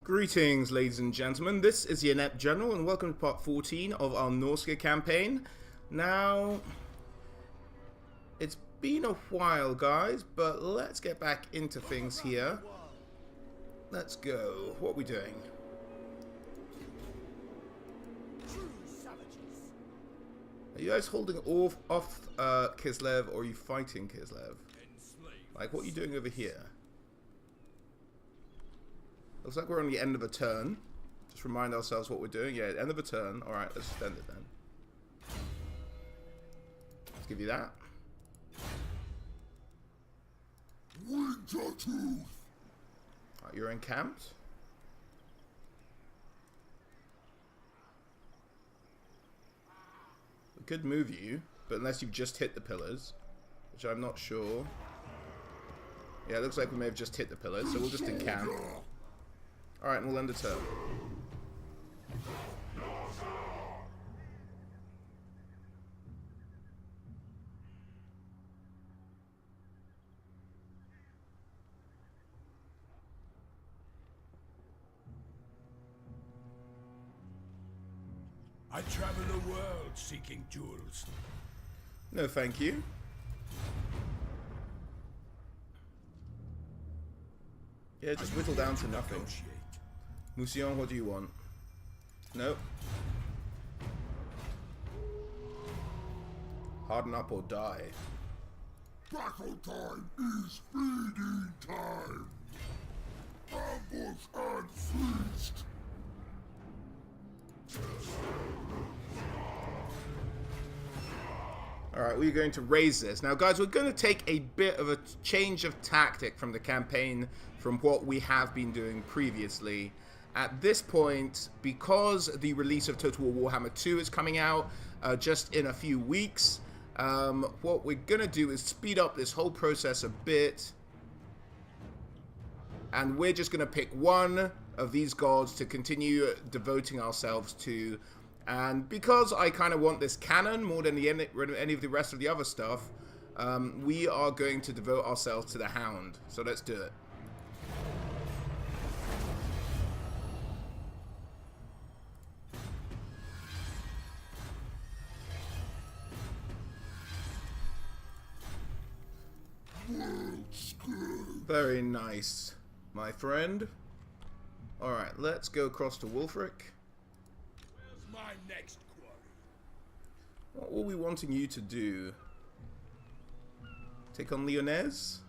Greetings, ladies and gentlemen. This is the Inept General, and welcome to part 14 of our Norsca campaign. Now, it's been a while, guys, but let's get back into things here. Let's go. What are we doing? Are you guys holding off Kislev, or are you fighting Kislev? Like, what are you doing over here? Looks like we're on the end of a turn. Just remind ourselves what we're doing. Yeah, end of a turn. Alright, let's extend it then. Let's give you that. Winter Tooth! Alright, you're encamped. We could move you, but unless you've just hit the pillars, which I'm not sure. Yeah, it looks like we may have just hit the pillars, so we'll just encamp. Alright, and we'll end the turn. I travel the world seeking jewels. No, thank you. Yeah, just whittle down to nothing. Mousillon, what do you want? Nope. Harden up or die. Battle time is feeding time. Ambush and feast. Alright, we're going to raise this. Now, guys, we're going to take a bit of a change of tactic from the campaign from what we have been doing previously. At this point, because the release of Total War Warhammer 2 is coming out just in a few weeks, what we're going to do is speed up this whole process a bit. And we're just going to pick one of these gods to continue devoting ourselves to. And because I kind of want this canon more than any of the rest of the other stuff, we are going to devote ourselves to the Hound. So let's do it. Very nice, my friend. Alright, let's go across to Wulfric. Where's my next quarry? What were we wanting you to do? Take on Lyonesse?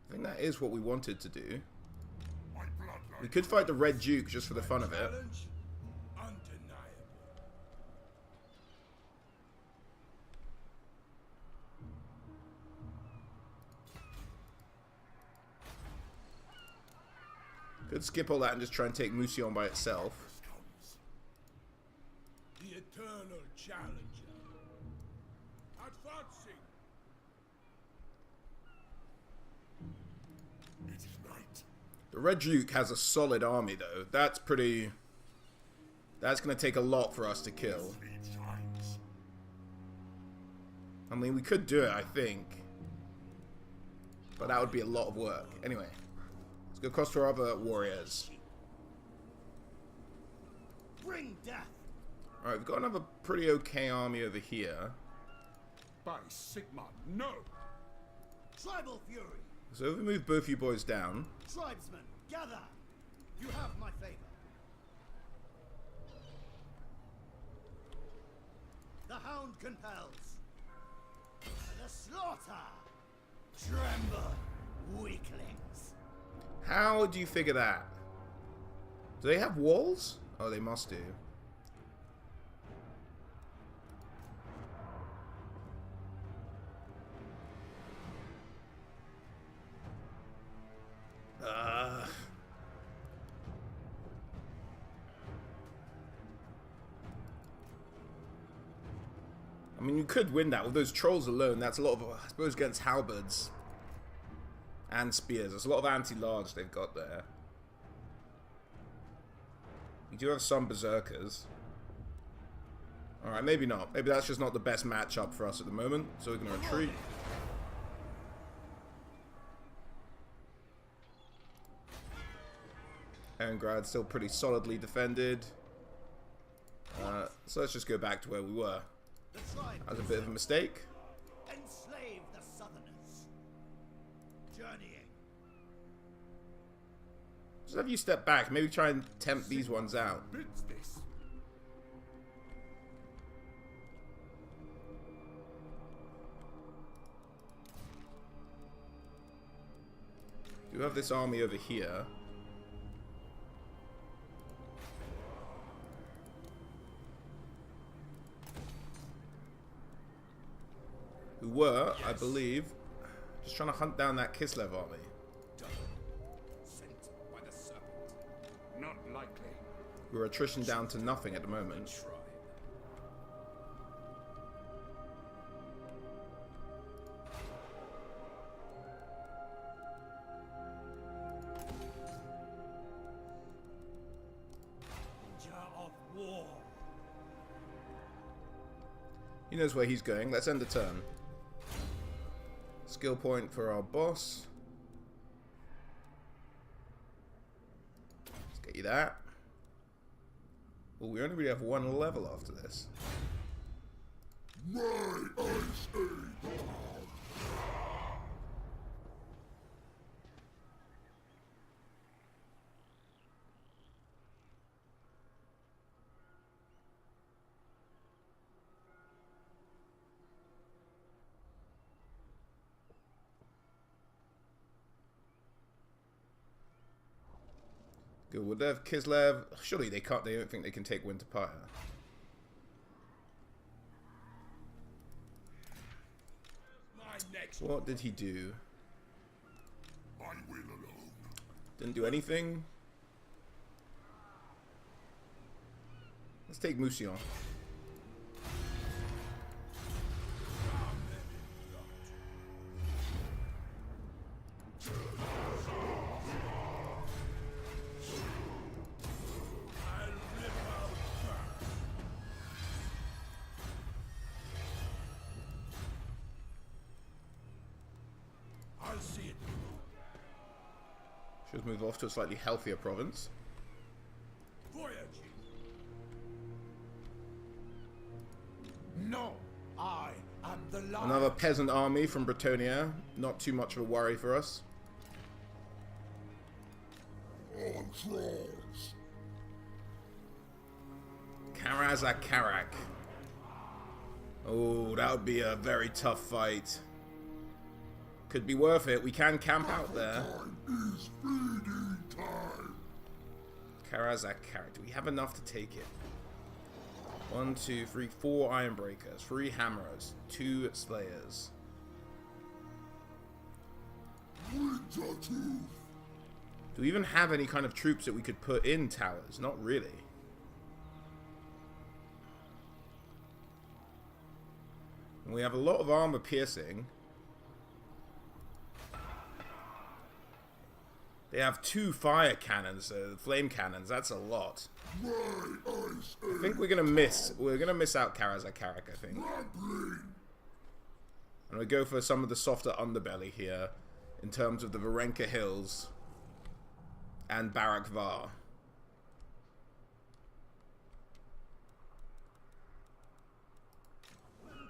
I think that is what we wanted to do. We could fight the Red Duke just for the fun of it. Could skip all that and just try and take Mousillon by itself. The eternal challenger. Advancing. It is night. The Red Duke has a solid army, though. That's pretty... That's going to take a lot for us to kill. I mean, we could do it, I think. But that would be a lot of work. Anyway. Let's go across to our other warriors. Bring death. Alright, we've got another pretty okay army over here. By Sigma, no. Tribal fury. So if we move both you boys down. Tribesmen, gather. You have my favor. The Hound compels. To the slaughter. Tremble, weaklings. How do you figure that? Do they have walls? Oh, they must do. I mean, you could win that with those trolls alone. That's a lot of, I suppose, against halberds. And spears. There's a lot of anti-large they've got there. You do have some berserkers. Alright, maybe not. Maybe that's just not the best matchup for us at the moment. So we're going to retreat. Ehrengrad's still pretty solidly defended. So let's just go back to where we were. That was a bit of a mistake. Enslave the Southerners. Journeying. Just have you step back. Maybe try and tempt these ones out. Bids this. You have this army over here. Who were, I believe, just trying to hunt down that Kislev army. Sent by the serpent. Not likely. We're attrition down to nothing at the moment. Tribe. Of war. He knows where he's going. Let's end the turn. Skill point for our boss. Let's get you that. Well, we only really have one level after this. My ice age. Good. Would they have Kislev? Surely they can't. They don't think they can take Winterpire. My next. What did he do? I will alone. Didn't do anything. Let's take Mousillon. I'll see it. Should move off to a slightly healthier province. Voyage. No, I am the lion. Another peasant army from Bretonnia. Not too much of a worry for us. On trolls. Karak. Oh, that would be a very tough fight. Could be worth it. We can camp out there. Time is feeding time. Karak. Do we have enough to take it? 1, 2, 3, 4 Ironbreakers, 3 Hammerers, 2 Slayers. Winter tooth. Do we even have any kind of troops that we could put in towers? Not really. And we have a lot of armor piercing. They have 2 fire cannons, flame cannons. That's a lot. My ice I think we're gonna miss. We're gonna miss out Karak, I think. rambling. And we go for some of the softer underbelly here, in terms of the Varenka Hills and Barak Var.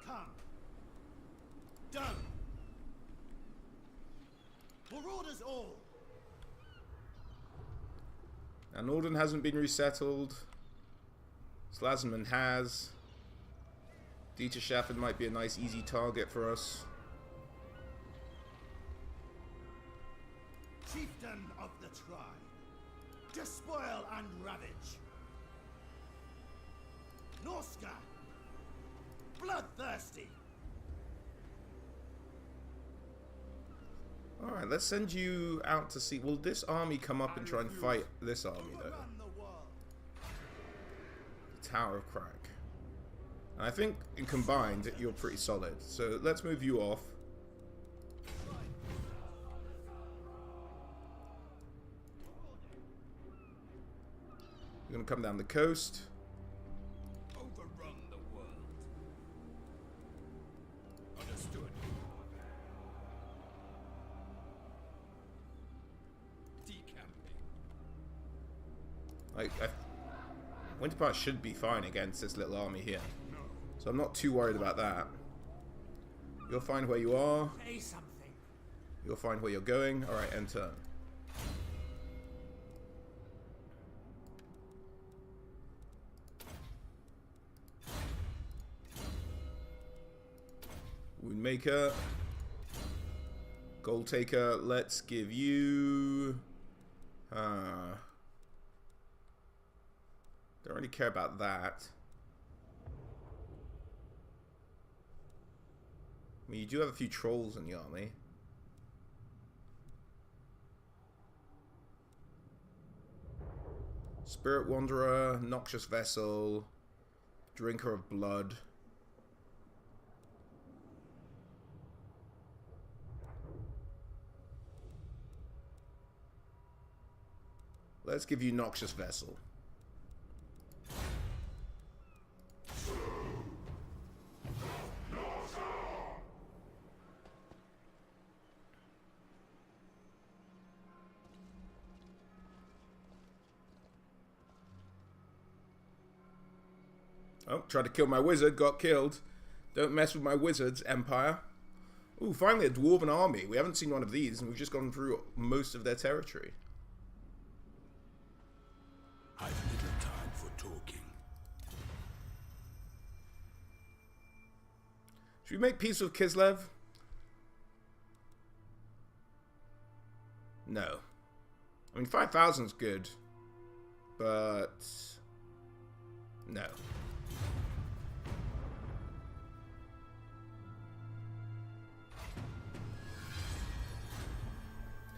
Come. Done. Marauders all. Now Norden hasn't been resettled. Slasman has. Dieterschaffen might be a nice easy target for us. Chieftain of the tribe. Despoil and ravage. Norsca. Bloodthirsty. Alright, let's send you out to see. Will this army come up and try and fight this army though? Overrun the world. Tower of Crack. And I think in combined you're pretty solid. So let's move you off. You're gonna come down the coast. Overrun the world. Understood. Decamping. Like, Winterpart should be fine against this little army here. So I'm not too worried about that. You'll find where you are. Say something. You'll find where you're going. Alright, enter. Woundmaker. Gold Taker. Let's give you... don't really care about that. I mean, you do have a few trolls in the army. Spirit Wanderer, Noxious Vessel, Drinker of Blood. Let's give you Noxious Vessel. Oh, tried to kill my wizard, got killed. Don't mess with my wizards, Empire. Ooh, finally a dwarven army. We haven't seen one of these, and we've just gone through most of their territory. I've little time for talking. Should we make peace with Kislev? No. I mean, 5,000's good. But... no.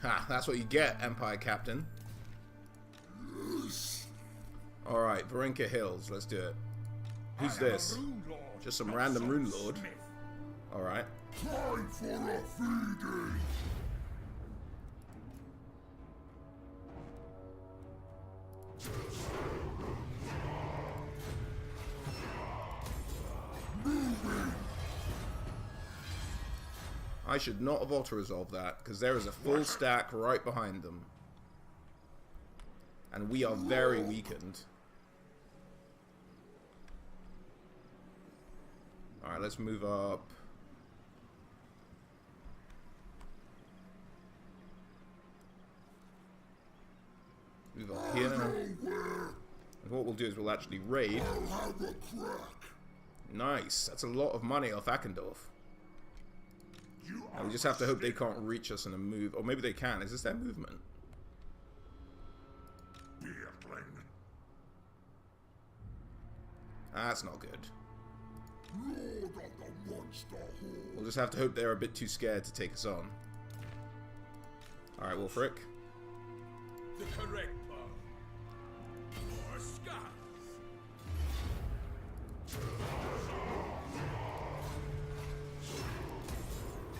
Ha, that's what you get, Empire Captain. Alright, Varenka Hills, let's do it. Who's this? Just some random Rune Lord. Alright. Time for a feeding. I should not have auto-resolved that, because there is a full stack right behind them. And we are very weakened. Alright, let's move up. Move up here. And what we'll do is we'll actually raid. Nice. That's a lot of money off Akendorf. And we just have to hope they can't reach us in a move. Or maybe they can. Is this their movement? That's not good. We'll just have to hope they're a bit too scared to take us on. Alright, Wolfric. The correct path. Norsca.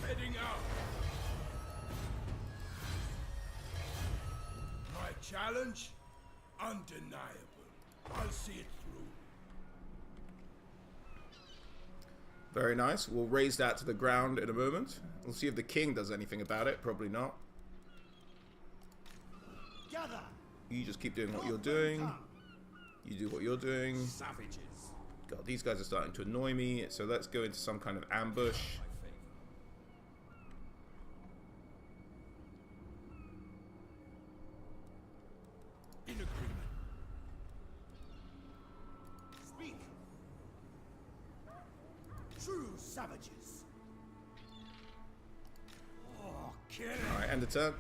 Heading out. My challenge? Undeniable. I'll see it through. Very nice. We'll raise that to the ground in a moment. We'll see if the king does anything about it. Probably not. Gather. You just keep doing what you're doing. You do what you're doing. Savages. God, these guys are starting to annoy me. So let's go into some kind of ambush. In agreement. Speak. True savages. Oh, kill it. Alright, end of turn.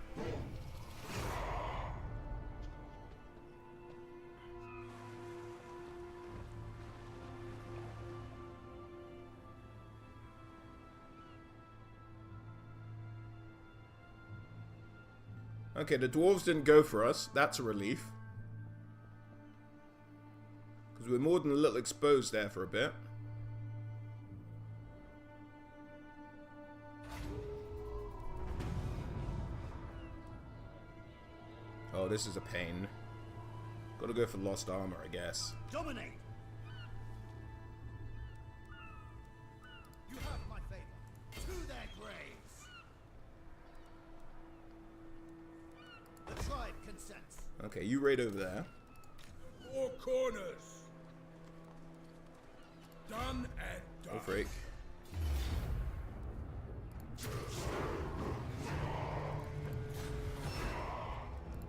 Okay, the dwarves didn't go for us. That's a relief. Because we're more than a little exposed there for a bit. Oh, this is a pain. Gotta go for lost armor, I guess. Dominate. You have my favor. To their graves. The tribe consents. Okay, you raid over there. corners. Done and done. Oh, freak.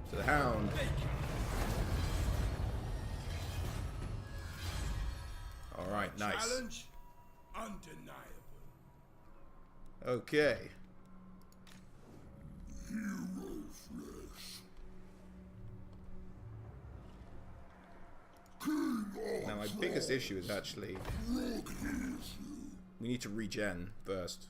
To the hound. Alright, nice. Challenge undeniable. Okay. Now my biggest issue is actually we need to regen first.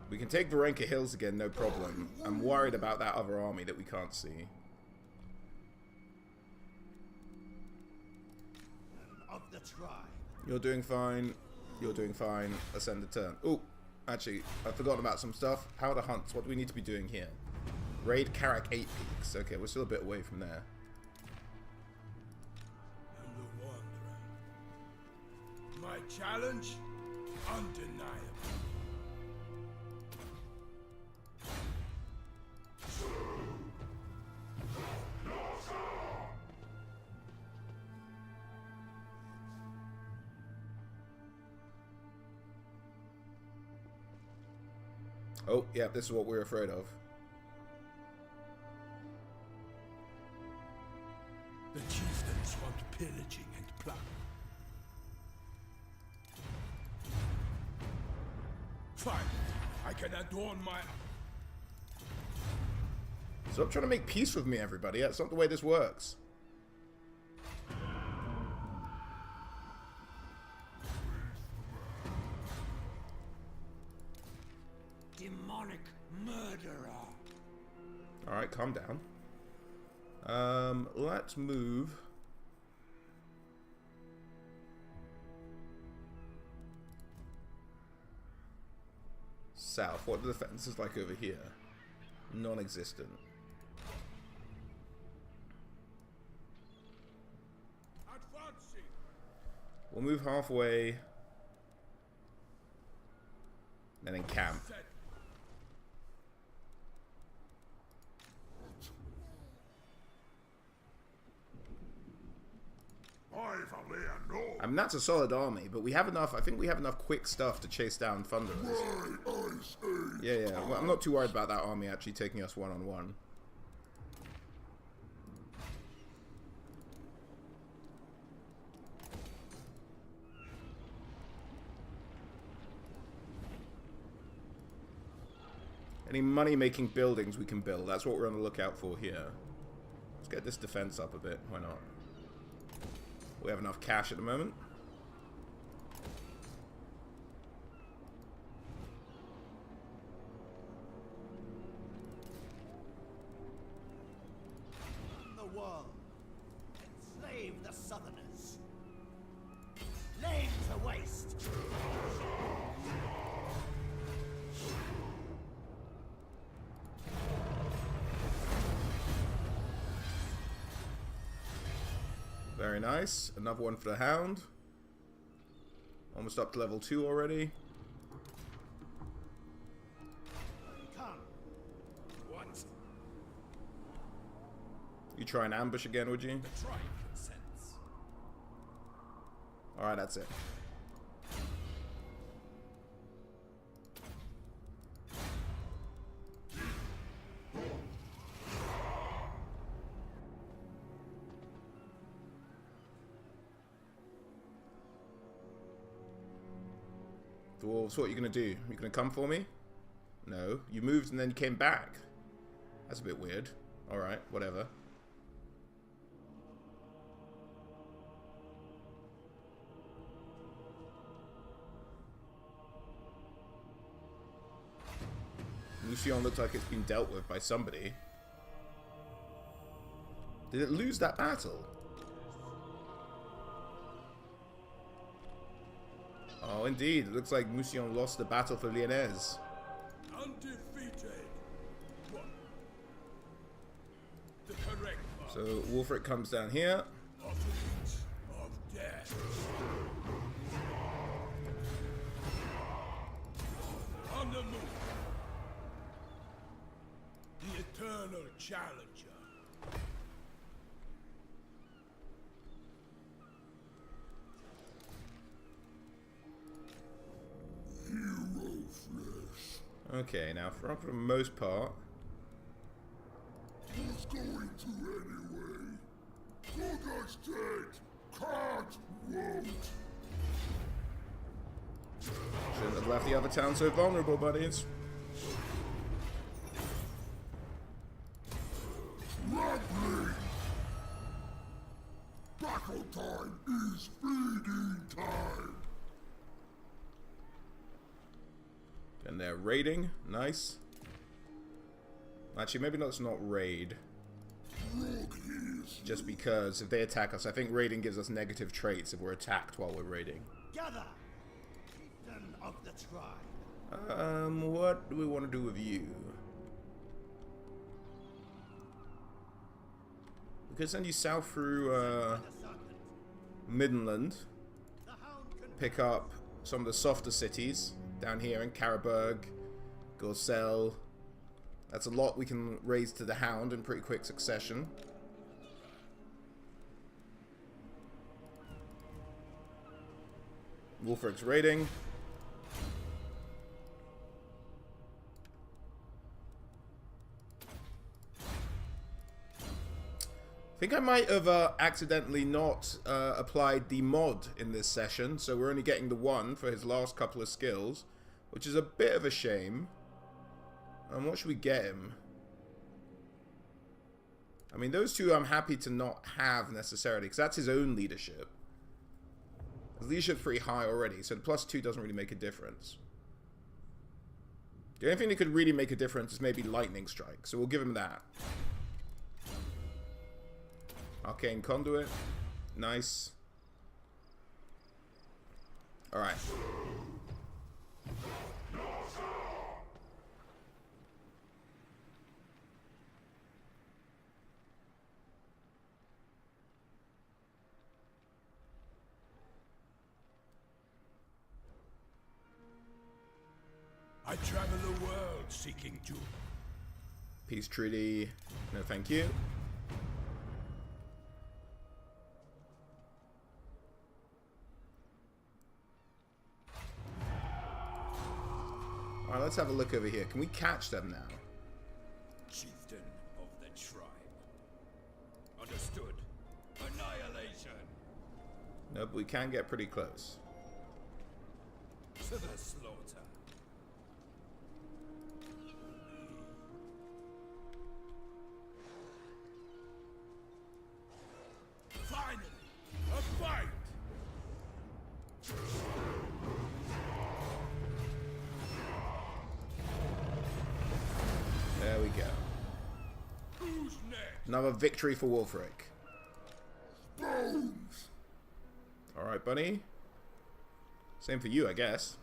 We can take Varenka Hills again, no problem. I'm worried about that other army that we can't see. Of the tribe. You're doing fine. You're doing fine. Ascend the turn. Oh, actually, I've forgotten about some stuff. Powder hunts. What do we need to be doing here? Raid Karak 8 Peaks. Okay, we're still a bit away from there. And the wanderer. My challenge undeniable. Oh, yeah, this is what we're afraid of. The chieftains want pillaging and plunder. Fine, I can adorn my... Stop trying to make peace with me, everybody. That's not the way this works. Demonic murderer. Alright, calm down. Let's move. South. What are the defenses like over here? Non-existent. Advancing. We'll move halfway. Then encamp. Set. I mean, that's a solid army, but we have enough. I think we have enough quick stuff to chase down Thunderers. Yeah. Well, I'm not too worried about that army actually taking us one-on-one. Any money-making buildings we can build. That's what we're on the lookout for here. Let's get this defense up a bit. Why not? We have enough cash at the moment. The world. Enslave the Southerners. Laid to waste. Very nice. Another one for the Hound. Almost up to level 2 already. Come. What? You try and ambush again, would you? The tribe consents. Alright, that's it. Dwarves, what are you going to do? You going to come for me? No. You moved and then you came back. That's a bit weird. Alright, whatever. Lucien looks like it's been dealt with by somebody. Did it lose that battle? Oh, indeed. It looks like Mousillon lost the battle for Lyonnaise. Undefeated. What? The correct path. So Wolfric comes down here. Offerings of death. On the move. The eternal challenger. Okay, now for the most part. Who's going to anyway? Brother's dead. Can't won't. Shouldn't have left the other town so vulnerable, buddies. Lovely. Battle time is feeding time. And they're raiding. Nice. Actually, maybe let's not raid. Just because if they attack us, I think raiding gives us negative traits if we're attacked while we're raiding. Gather, chieftain of the tribe. What do we want to do with you? We could send you south through, The serpent. Midland. The hound can Pick up some of the softer cities down here in Karaberg, Gorcel. That's a lot we can raise to the Hound in pretty quick succession. Wolfric's raiding. I think I might have accidentally not applied the mod in this session, so we're only getting the one for his last couple of skills, which is a bit of a shame. What should we get him? I mean, those two I'm happy to not have necessarily, because that's his own leadership. His leadership's pretty high already, so the +2 doesn't really make a difference. The only thing that could really make a difference is maybe Lightning Strike, so we'll give him that. Arcane Conduit. Nice. Alright. I travel the world seeking to. Peace treaty. No, thank you. Alright, let's have a look over here. Can we catch them now? Chieftain of the tribe. Understood. Annihilation. No, but we can get pretty close. To the slaughter. Finally, a fight. There we go. Who's next? Another victory for Wolfric. Bones. Alright, buddy. Same for you, I guess.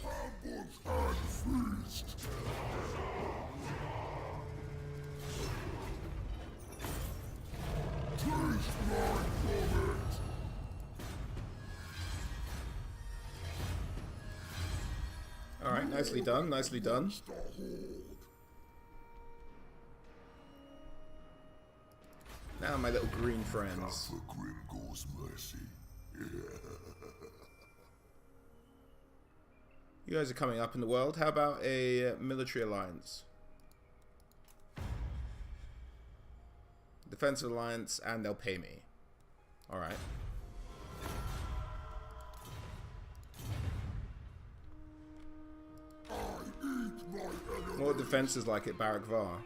Ambushed and feast. Taste my vomit. Alright, nicely done, nicely done. The horde. Now, my little green friends. For Grimgor's mercy. You guys are coming up in the world. How about a military alliance? Defensive alliance, and they'll pay me. Alright. What defense is like at Barak Var?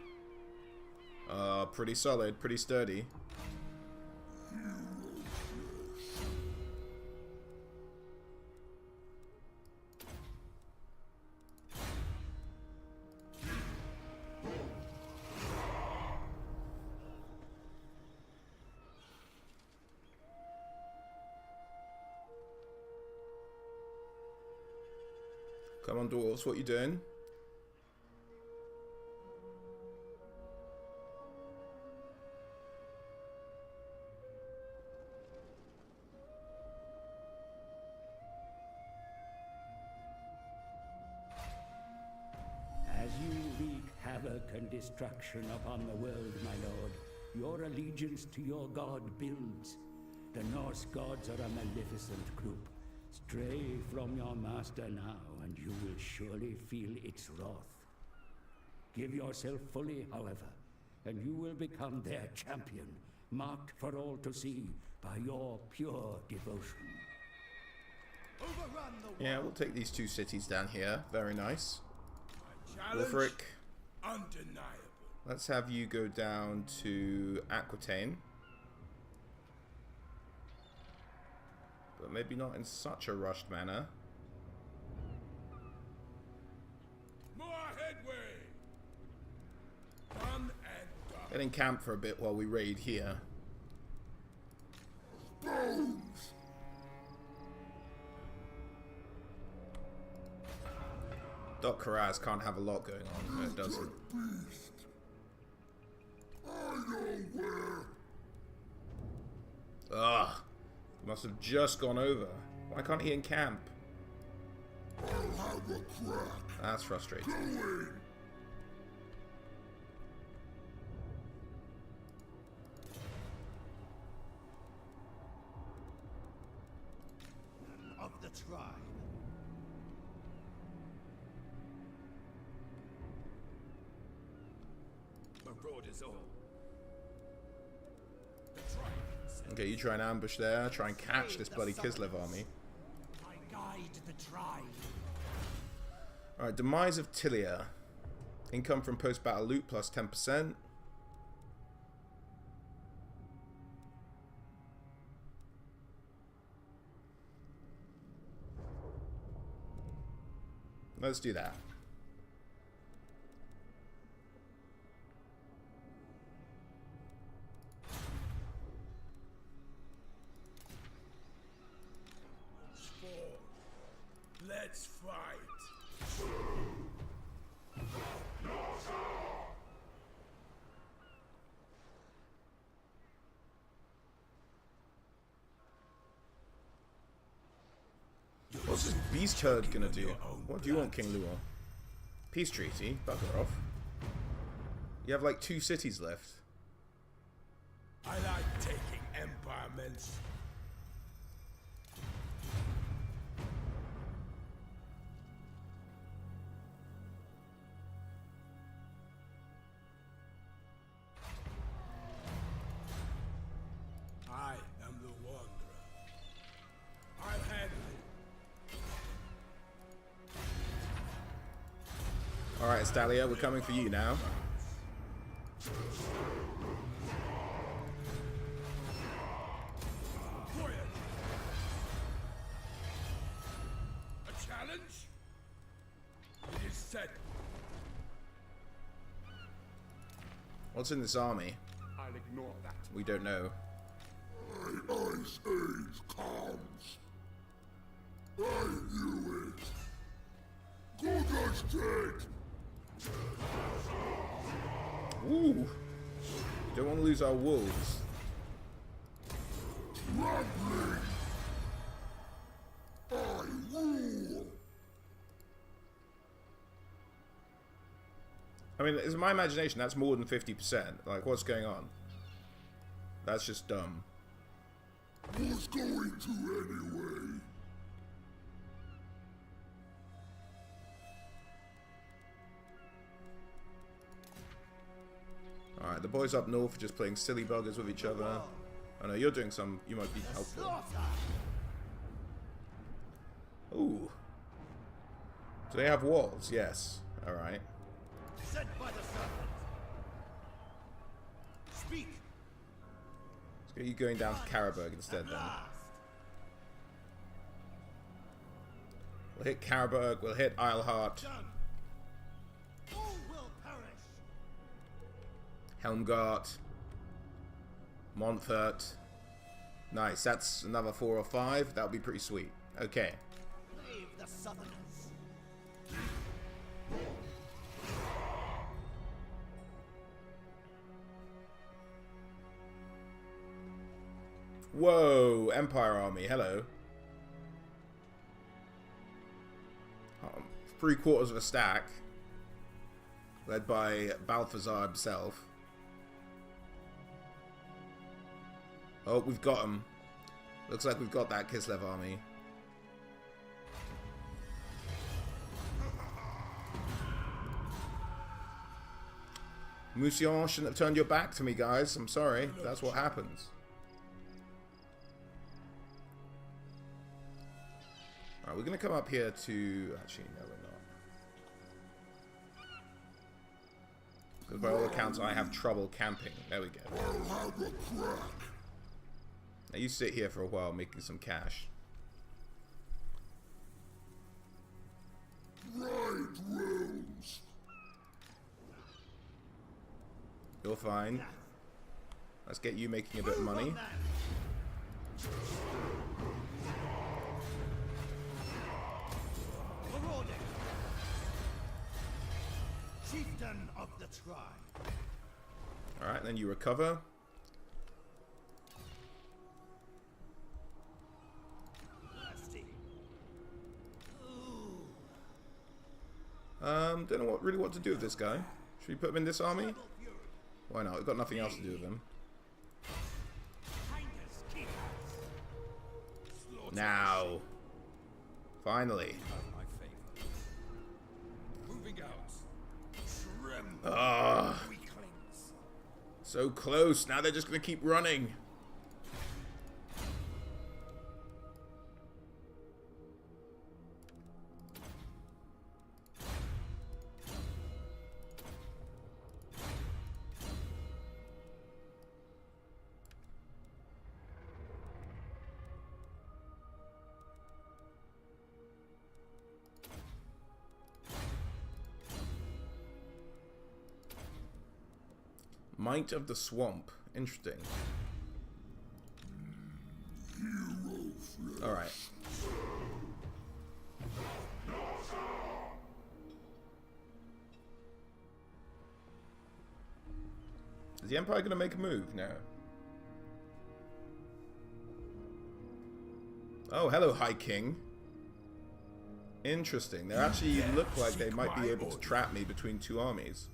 Pretty solid, pretty sturdy. Come on, dwarves, what you doing? As you wreak havoc and destruction upon the world, my lord, your allegiance to your god builds. The Norse gods are a maleficent group, Stray from your master now, and you will surely feel its wrath. Give yourself fully, however, and you will become their champion, marked for all to see by your pure devotion. Overrun the Yeah, we'll take these 2 cities down here. Very nice. Challenge Wolfric, undeniable. let's have you go down to Aquitaine. But maybe not in such a rushed manner. More headway. Done and done. Get in camp for a bit while we raid here. Doc Karaz can't have a lot going on. No, it doesn't. Ugh. Must have just gone over. Why can't he encamp? That's frustrating. of the tribe. Marauders all. Okay, you try and ambush there. Try and catch this bloody Kislev army. I guide the tribe. Alright, Demise of Tilia. Income from post-battle loot plus 10%. Let's do that. Let's fight. What's this beast herd gonna do? What do you want, King Luor? Peace treaty? Bugger off. You have like 2 cities left. I like taking empirements. I am the wanderer. I'll handle it. Alright, Stalia, we're coming for you now. A challenge? It is set. What's in this army? I'll ignore that. We don't know. Ice Age comes. I knew it. Good as dead. Ooh! Don't want to lose our wolves. Traveling. I rule. I mean, in my imagination, that's more than 50%. Like, what's going on? That's just dumb. Was going to anyway. Alright, the boys up north are just playing silly buggers with each other. I know, you're doing some... You might be helpful. Slaughter! Ooh. Do they have walls? Yes. Alright. Sent by the serpent. Speak. Let's get you going down to Karaburg instead then. Last. We'll hit Karaburg, we'll hit Eilhart, Done. All will perish. Helmgart, Montfort. Nice, that's another 4 or 5. That'll be pretty sweet. Okay. Brave the Southerners. Whoa, Empire Army, hello. 3/4 of a stack. Led by Balthazar himself. Oh, we've got him. Looks like we've got that Kislev army. Mousillon shouldn't have turned your back to me, guys. I'm sorry. That's what happens. Alright, we're going to come up here to... Actually, no, we're not. Because by all accounts, I have trouble camping. There we go. I'll have a crack. Now you sit here for a while making some cash. Right rooms. You're fine. Let's get you making a bit of money. Marauding. Chieftain of the tribe. Alright, then you recover. Thirsty. Don't know really what to do with this guy. Should we put him in this army? Why not? We've got nothing else to do with him. Now. Finally. Moving out. Tremble, Ah, weaklings. so close. Now they're just going to keep running. Might of the Swamp. Interesting. Alright. Is the Empire going to make a move now? Oh, hello, High King. Interesting. They actually look like they might be able to trap me between two armies.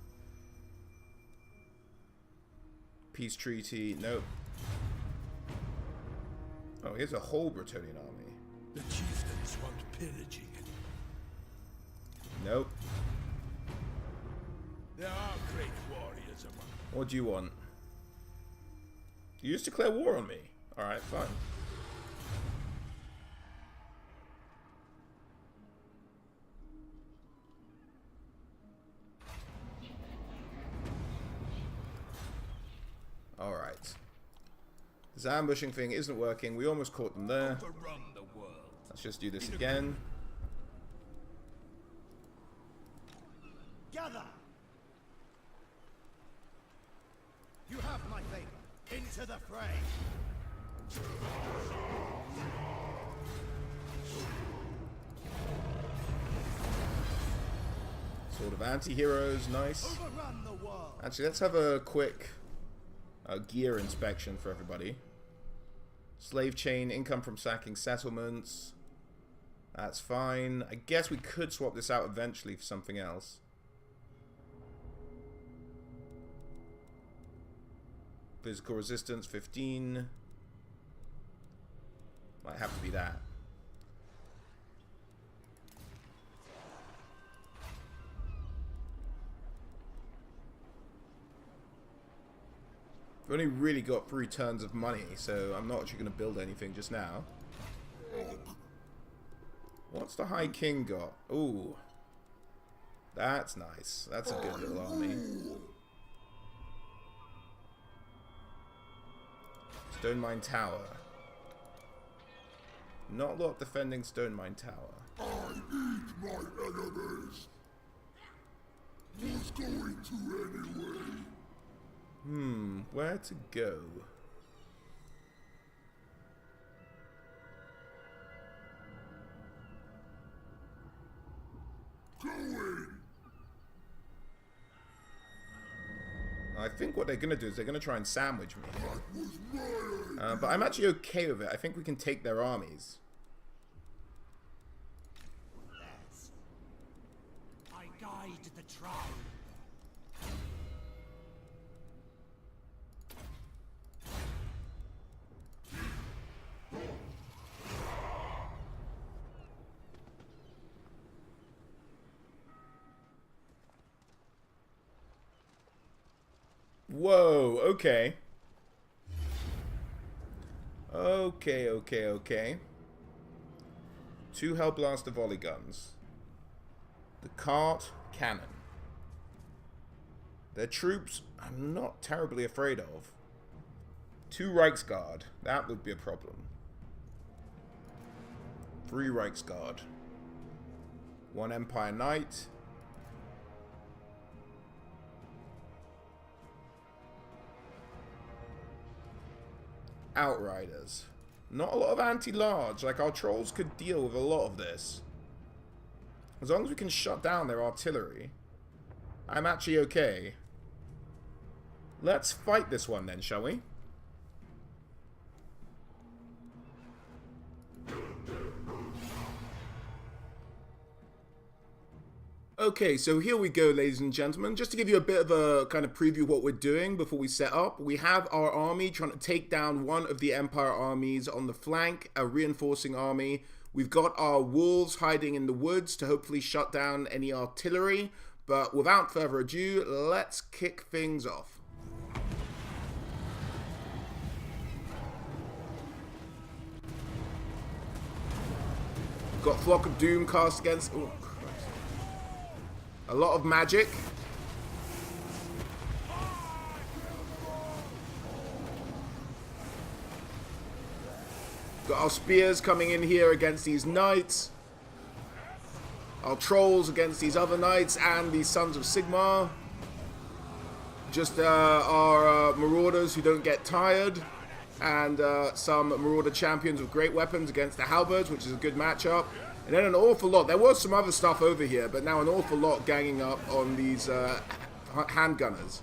Peace treaty. Nope. Oh, here's a whole Bretonnian army. The chieftains want pillaging. Nope. There are great warriors among them. What do you want? You just declare war on me. Alright, fine. Alright. This ambushing thing isn't working. We almost caught them there. Overrun the world. Let's just do this again. Gather. You have my favor. Into the fray. Sort of anti-heroes, nice. Overrun the world. Actually, let's have a quick gear inspection for everybody. Slave chain, income from sacking settlements. That's fine. I guess we could swap this out eventually for something else. Physical resistance, 15. Might have to be that. We've only really got 3 turns of money, so I'm not actually going to build anything just now. What's the High King got? Ooh. That's nice. That's a good little army. Stone Mine Tower. Not a lot defending Stone Mine Tower. I eat my enemies. Who's going to anyway? Where to go? Going. I think what they're going to do is they're going to try and sandwich me. That was my idea. But I'm actually okay with it. I think we can take their armies. Theirs. I guide the tribe. Whoa, okay. Okay. 2 Hellblaster volley guns. The cart cannon. Their troops I'm not terribly afraid of. 2 Reichsguard. That would be a problem. 3 Reichsguard. 1 Empire Knight. Outriders. Not a lot of anti-large. Like, our trolls could deal with a lot of this. As long as we can shut down their artillery, I'm actually okay. Let's fight this one then, shall we? Okay, so here we go, ladies and gentlemen. Just to give you a bit of a kind of preview of what we're doing before we set up, we have our army trying to take down one of the Empire armies on the flank, a reinforcing army. We've got our wolves hiding in the woods to hopefully shut down any artillery. But without further ado, let's kick things off. Got Flock of Doom cast against... Oh, Christ. A lot of magic. Got our spears coming in here against these knights. Our trolls against these other knights and these Sons of Sigmar. Just our marauders who don't get tired. And some marauder champions with great weapons against the halberds, which is a good matchup. And then an awful lot. There was some other stuff over here, but now an awful lot ganging up on these handgunners.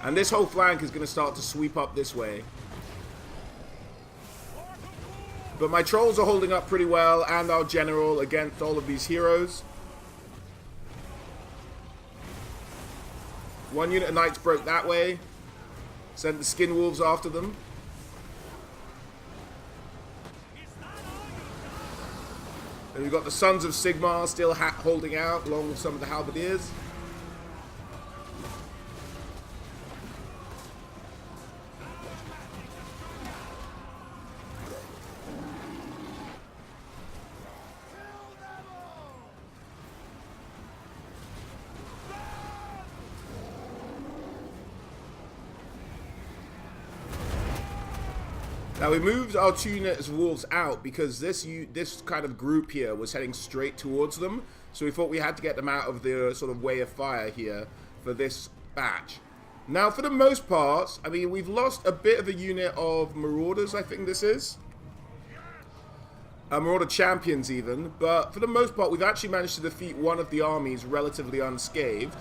And this whole flank is going to start to sweep up this way. But my trolls are holding up pretty well, and our general against all of these heroes. 1 unit of knights broke that way. Sent the skin wolves after them. And we've got the Sons of Sigmar still holding out, along with some of the halberdiers. Now we moved our 2 units of wolves out because this kind of group here was heading straight towards them. So we thought we had to get them out of the sort of way of fire here for this batch. Now for the most part, I mean, we've lost a bit of a unit of marauders, I think this is. Marauder champions even. But for the most part, we've actually managed to defeat one of the armies relatively unscathed.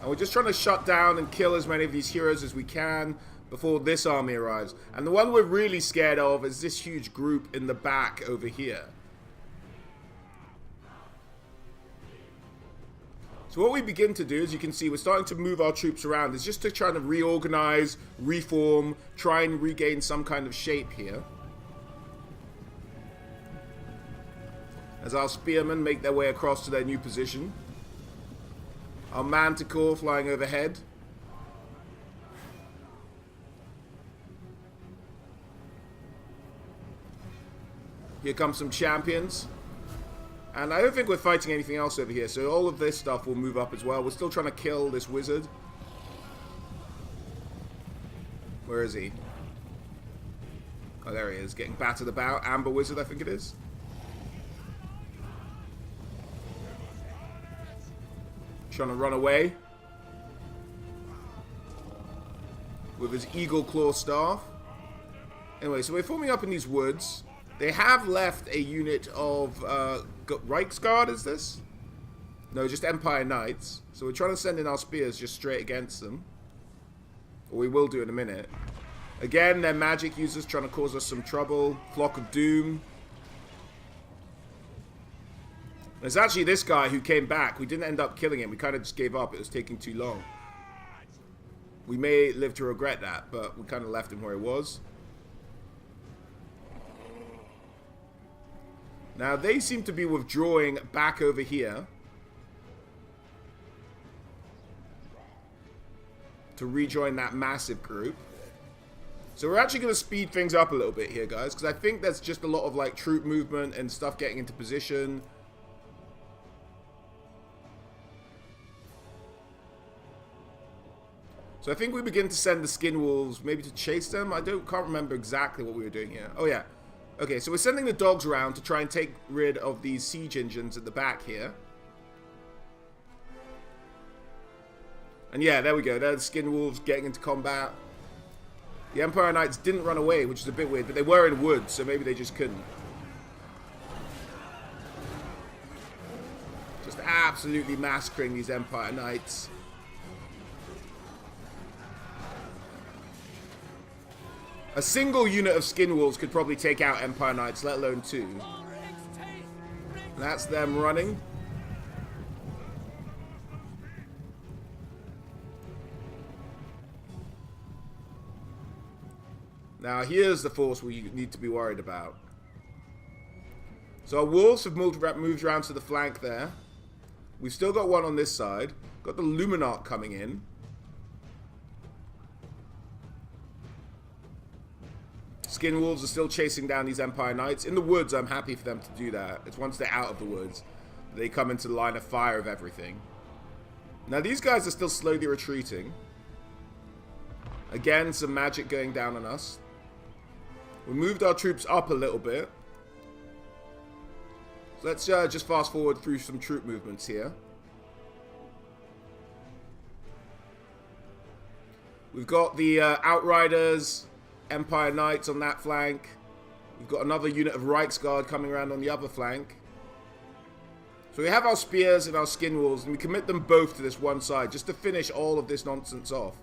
And we're just trying to shut down and kill as many of these heroes as we can before this army arrives. And the one we're really scared of is this huge group in the back over here. So what we begin to do, as you can see, we're starting to move our troops around. Is just to try to reorganize, reform, try and regain some kind of shape here. As our spearmen make their way across to their new position. Our manticore flying overhead. Here come some champions. And I don't think we're fighting anything else over here, so all of this stuff will move up as well. We're still trying to kill this wizard. Where is he? Oh, there he is, getting battered about. Amber Wizard, I think it is. Trying to run away with his eagle claw staff. Anyway, so we're forming up in these woods. They have left a unit of Reichsguard, is this? No, just Empire Knights. So we're trying to send in our spears just straight against them. Or we will do in a minute. Again, they're magic users trying to cause us some trouble. Flock of Doom. It's actually this guy who came back. We didn't end up killing him. We kind of just gave up. It was taking too long. We may live to regret that, but we kind of left him where he was. Now, they seem to be withdrawing back over here to rejoin that massive group. So we're actually going to speed things up a little bit here, guys, because I think there's just a lot of, like, troop movement and stuff getting into position. So I think we begin to send the skin wolves maybe to chase them. Can't remember exactly what we were doing here. Oh, yeah. Okay, so we're sending the dogs around to try and take rid of these siege engines at the back here. And yeah, there we go. There's the skin wolves getting into combat. The Empire Knights didn't run away, which is a bit weird, but they were in woods, so maybe they just couldn't. Just absolutely massacring these Empire Knights. A single unit of skin wolves could probably take out Empire Knights, let alone two. And that's them running. Now, here's the force we need to be worried about. So our wolves have moved around to the flank there. We've still got one on this side. Got the Luminarch coming in. Skin wolves are still chasing down these Empire Knights. In the woods, I'm happy for them to do that. It's once they're out of the woods, they come into the line of fire of everything. Now, these guys are still slowly retreating. Again, some magic going down on us. We moved our troops up a little bit. So let's just fast forward through some troop movements here. We've got the Outriders, Empire Knights on that flank. We've got another unit of Reichsguard coming around on the other flank. So we have our spears and our skin wolves, and we commit them both to this one side just to finish all of this nonsense off.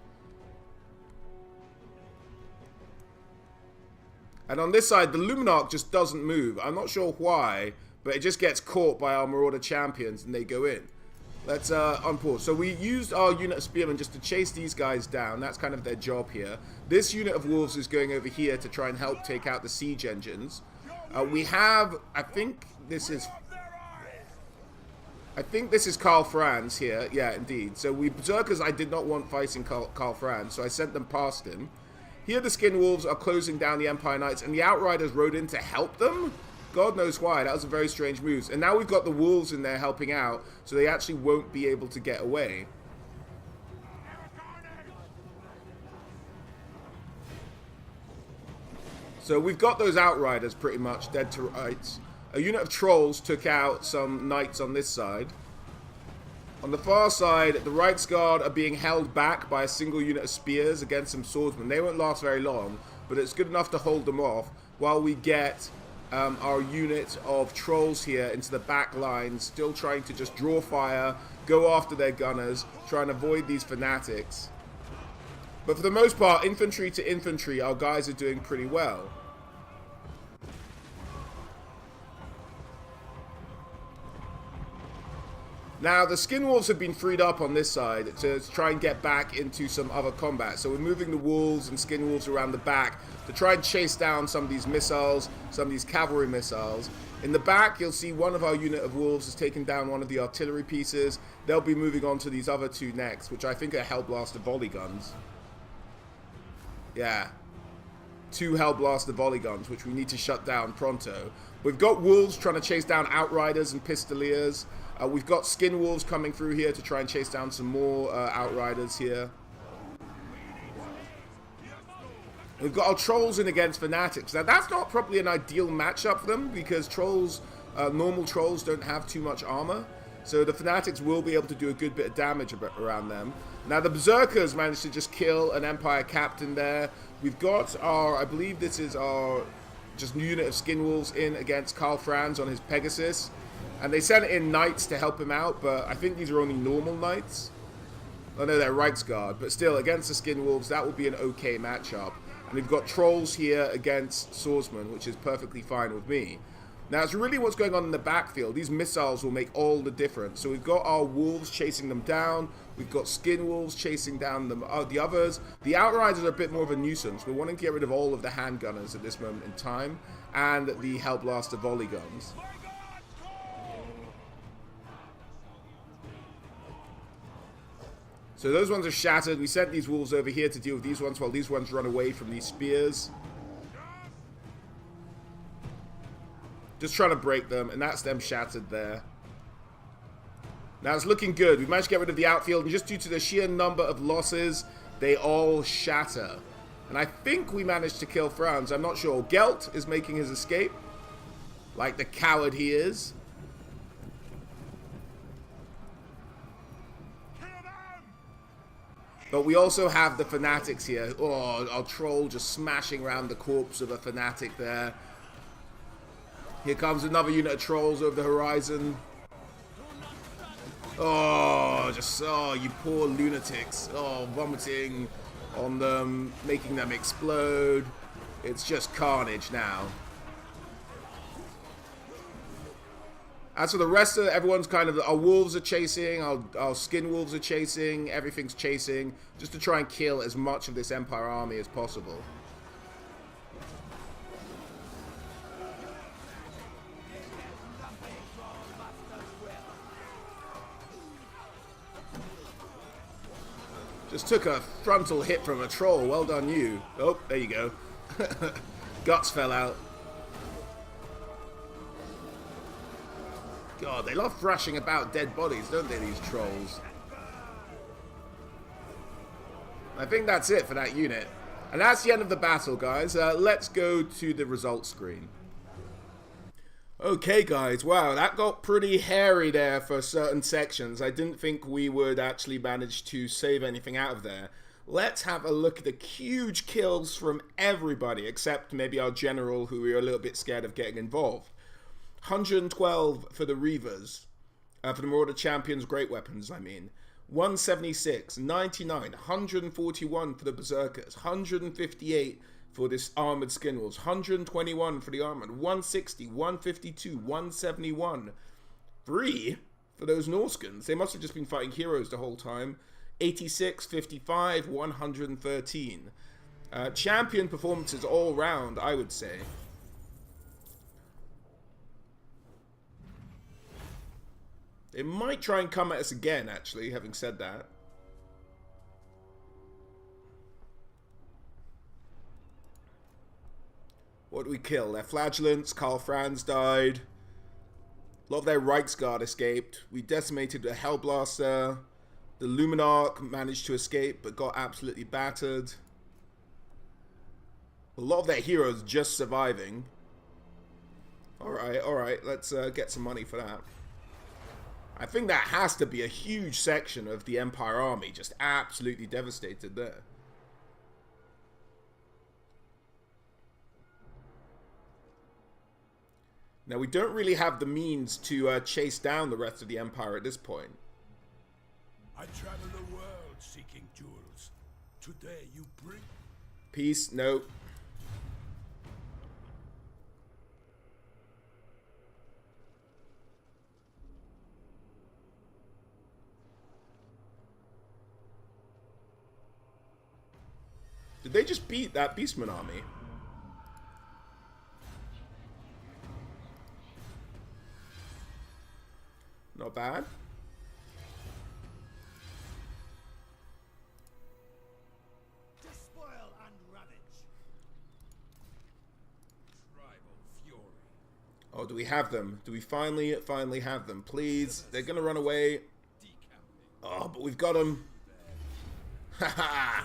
And on this side, the Luminarch just doesn't move. I'm not sure why, but it just gets caught by our Marauder champions and they go in. Let's unpause. So we used our unit of spearmen just to chase these guys down. That's kind of their job here. This unit of wolves is going over here to try and help take out the siege engines. We have, I think this is Karl Franz here. Yeah, indeed. So we Berserkers, I did not want fighting Karl Franz, so I sent them past him. Here the skin wolves are closing down the Empire Knights, and the Outriders rode in to help them? God knows why. That was a very strange move. And now we've got the wolves in there helping out, so they actually won't be able to get away. So we've got those Outriders pretty much dead to rights. A unit of trolls took out some knights on this side. On the far side, the Reichsguard are being held back by a single unit of spears against some swordsmen. They won't last very long, but it's good enough to hold them off while we get our unit of trolls here into the back lines, still trying to just draw fire, go after their gunners, try and avoid these fanatics. But for the most part, infantry to infantry, our guys are doing pretty well. Now, the skin wolves have been freed up on this side to try and get back into some other combat. So we're moving the wolves and skin wolves around the back to try and chase down some of these missiles, some of these cavalry missiles. In the back, you'll see one of our unit of wolves has taken down one of the artillery pieces. They'll be moving on to these other two next, which I think are Hellblaster volley guns. Yeah. 2 Hellblaster volley guns, which we need to shut down pronto. We've got wolves trying to chase down Outriders and Pistoliers. We've got skin wolves coming through here to try and chase down some more Outriders here. We've got our trolls in against fanatics. Now that's not probably an ideal matchup for them because trolls, normal trolls don't have too much armor. So the fanatics will be able to do a good bit of damage around them. Now the Berserkers managed to just kill an Empire captain there. We've got our, I believe this is our just unit of skin wolves in against Karl Franz on his Pegasus. And they sent in knights to help him out, but I think these are only normal knights. Oh no, they're Reichsguard, but still, against the skin wolves, that would be an okay matchup. And we've got trolls here against swordsmen, which is perfectly fine with me. Now, it's really what's going on in the backfield. These missiles will make all the difference. So we've got our wolves chasing them down. We've got skin wolves chasing down the others. The Outriders are a bit more of a nuisance. We're wanting to get rid of all of the handgunners at this moment in time. And the Hellblaster volley guns. So those ones are shattered. We sent these wolves over here to deal with these ones while these ones run away from these spears. Just trying to break them, and that's them shattered there. Now it's looking good. We managed to get rid of the outfield, and just due to the sheer number of losses, they all shatter. And I think we managed to kill Franz. I'm not sure. Gelt is making his escape, like the coward he is. But we also have the fanatics here. Oh, our troll just smashing around the corpse of a fanatic there. Here comes another unit of trolls over the horizon. Oh, you poor lunatics. Oh, vomiting on them, making them explode. It's just carnage now. As for the rest of it, everyone's kind of... Our wolves are chasing, our skin wolves are chasing, everything's chasing, just to try and kill as much of this Empire army as possible. Just took a frontal hit from a troll. Well done, you. Oh, there you go. Guts fell out. God, they love thrashing about dead bodies, don't they, these trolls? I think that's it for that unit. And that's the end of the battle, guys. Let's go to the results screen. Okay, guys. Wow, that got pretty hairy there for certain sections. I didn't think we would actually manage to save anything out of there. Let's have a look at the huge kills from everybody, except maybe our general, who we were a little bit scared of getting involved. 112 for the Reavers, for the Marauder Champions Great Weapons, I mean. 176, 99, 141 for the Berserkers, 158 for this Armored Skin Wolves, 121 for the Armored, 160, 152, 171. 3 for those Norscans. They must have just been fighting heroes the whole time. 86, 55, 113. Champion performances all round, I would say. They might try and come at us again, actually, having said that. What did we kill? Their Flagellants, Karl Franz died. A lot of their Reichsguard escaped. We decimated the Hellblaster. The Luminarch managed to escape, but got absolutely battered. A lot of their heroes just surviving. Alright, let's get some money for that. I think that has to be a huge section of the Empire army, just absolutely devastated there. Now, we don't really have the means to chase down the rest of the Empire at this point. I travel the world seeking jewels. Today you bring... Peace, no. Did they just beat that Beastman army? Not bad. Despoil and ravage. Tribal fury. Oh, do we have them? Do we finally have them? Please. They're gonna run away. Oh, but we've got them. Haha.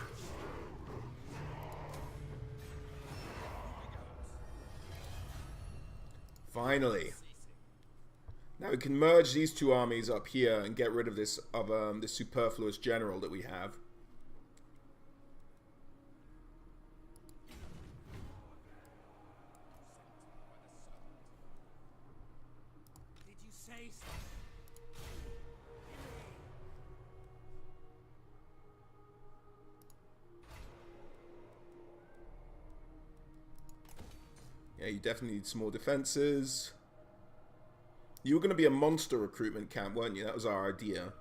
Finally. Now we can merge these two armies up here and get rid of this this superfluous general that we have. Did you say so? Yeah, you definitely need some more defenses. You were going to be a monster recruitment camp, weren't you? That was our idea.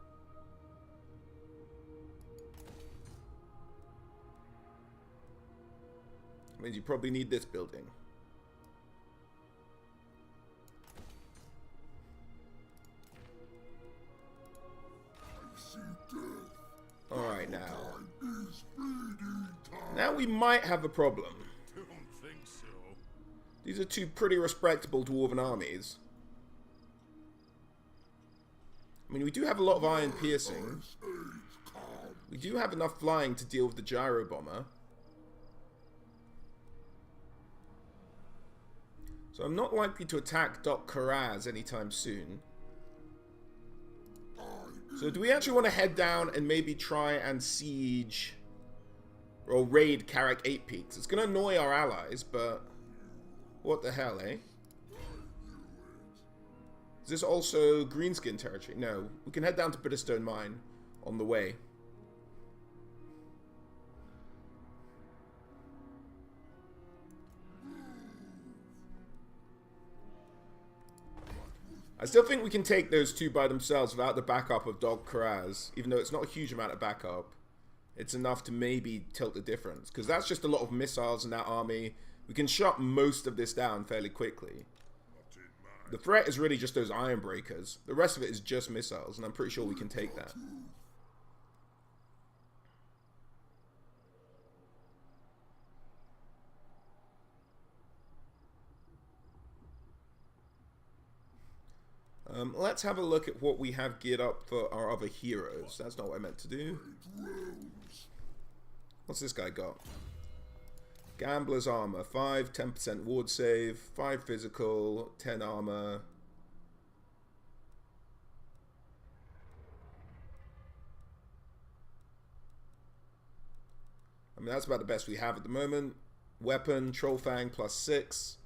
That means you probably need this building. I see death. Alright. right now. Now we might have a problem. Don't think so. These are two pretty respectable dwarven armies. I mean, we do have a lot of iron piercing. We do have enough flying to deal with the gyro bomber. So I'm not likely to attack Doc Karaz anytime soon. So do we actually want to head down and maybe try and siege or raid Karak 8 Peaks? It's going to annoy our allies, but what the hell, eh? Is this also Greenskin territory? No. We can head down to Bitterstone Mine on the way. I still think we can take those two by themselves without the backup of Dog Karaz, even though it's not a huge amount of backup. It's enough to maybe tilt the difference, because that's just a lot of missiles in that army. We can shut most of this down fairly quickly. The threat is really just those iron breakers. The rest of it is just missiles, and I'm pretty sure we can take that. Let's have a look at what we have geared up for our other heroes. That's not what I meant to do. What's this guy got? Gambler's armor. 5, 10% ward save, 5 physical, 10 armor. I mean, that's about the best we have at the moment. Weapon, Trollfang, plus 6.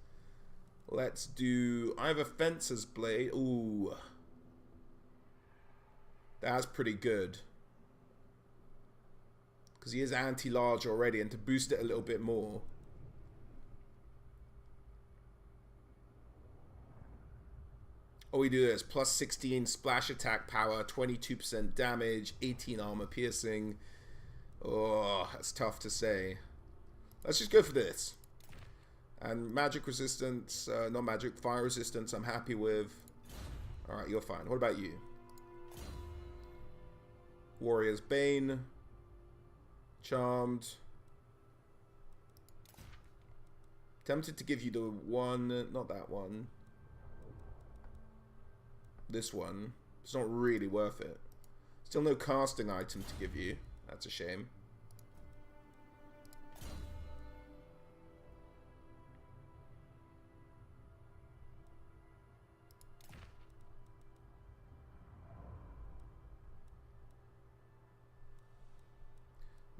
Let's do... I have a Fencer's Blade. Ooh. That's pretty good. Because he is anti-large already, and to boost it a little bit more. All we do is plus 16 splash attack power, 22% damage, 18 armor piercing. Oh, that's tough to say. Let's just go for this. And magic resistance, not magic, fire resistance, I'm happy with. Alright, you're fine. What about you? Warrior's Bane. Charmed. Tempted to give you the one, not that one. This one. It's not really worth it. Still no casting item to give you. That's a shame.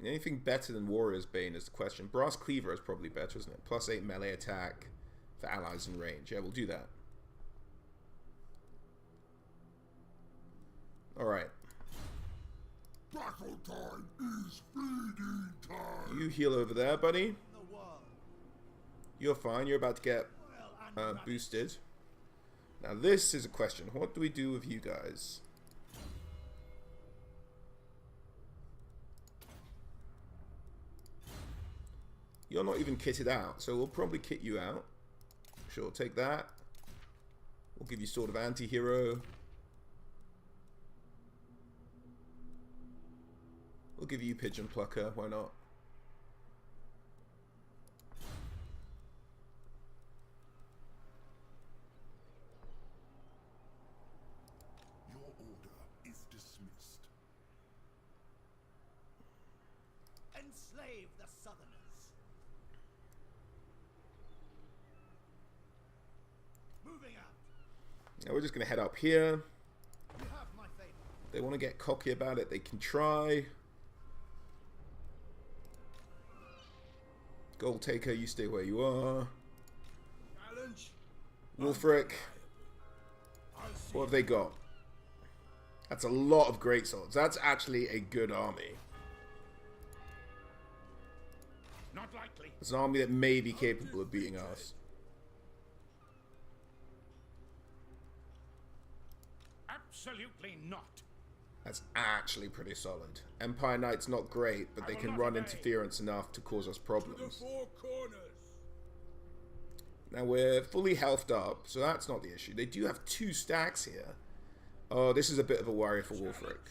Anything better than Warrior's Bane is the question. Brass Cleaver is probably better, isn't it? Plus 8 melee attack for allies in range. Yeah, we'll do that. Alright. Battle time is feeding time. You heal over there, buddy. You're fine. You're about to get boosted. Now this is a question. What do we do with you guys? You're not even kitted out, so we'll probably kit you out. Sure, take that. We'll give you sort of anti-hero. We'll give you Pigeon Plucker, why not? Your order is dismissed. Enslave the Southerners. Moving out. Now we're just going to head up here. You have my favor. If they want to get cocky about it, they can try. Gold Taker, you stay where you are. Challenge. Wolfric, what have they got? That's a lot of great swords. That's actually a good army. Not likely. It's an army that may be capable of beating us. Absolutely not. That's actually pretty solid. Empire Knight's not great, but they can run interference enough to cause us To the problems. four corners. Now we're fully healthed up, so that's not the issue. They do have 2 stacks here. Oh, this is a bit of a worry for Wolfric.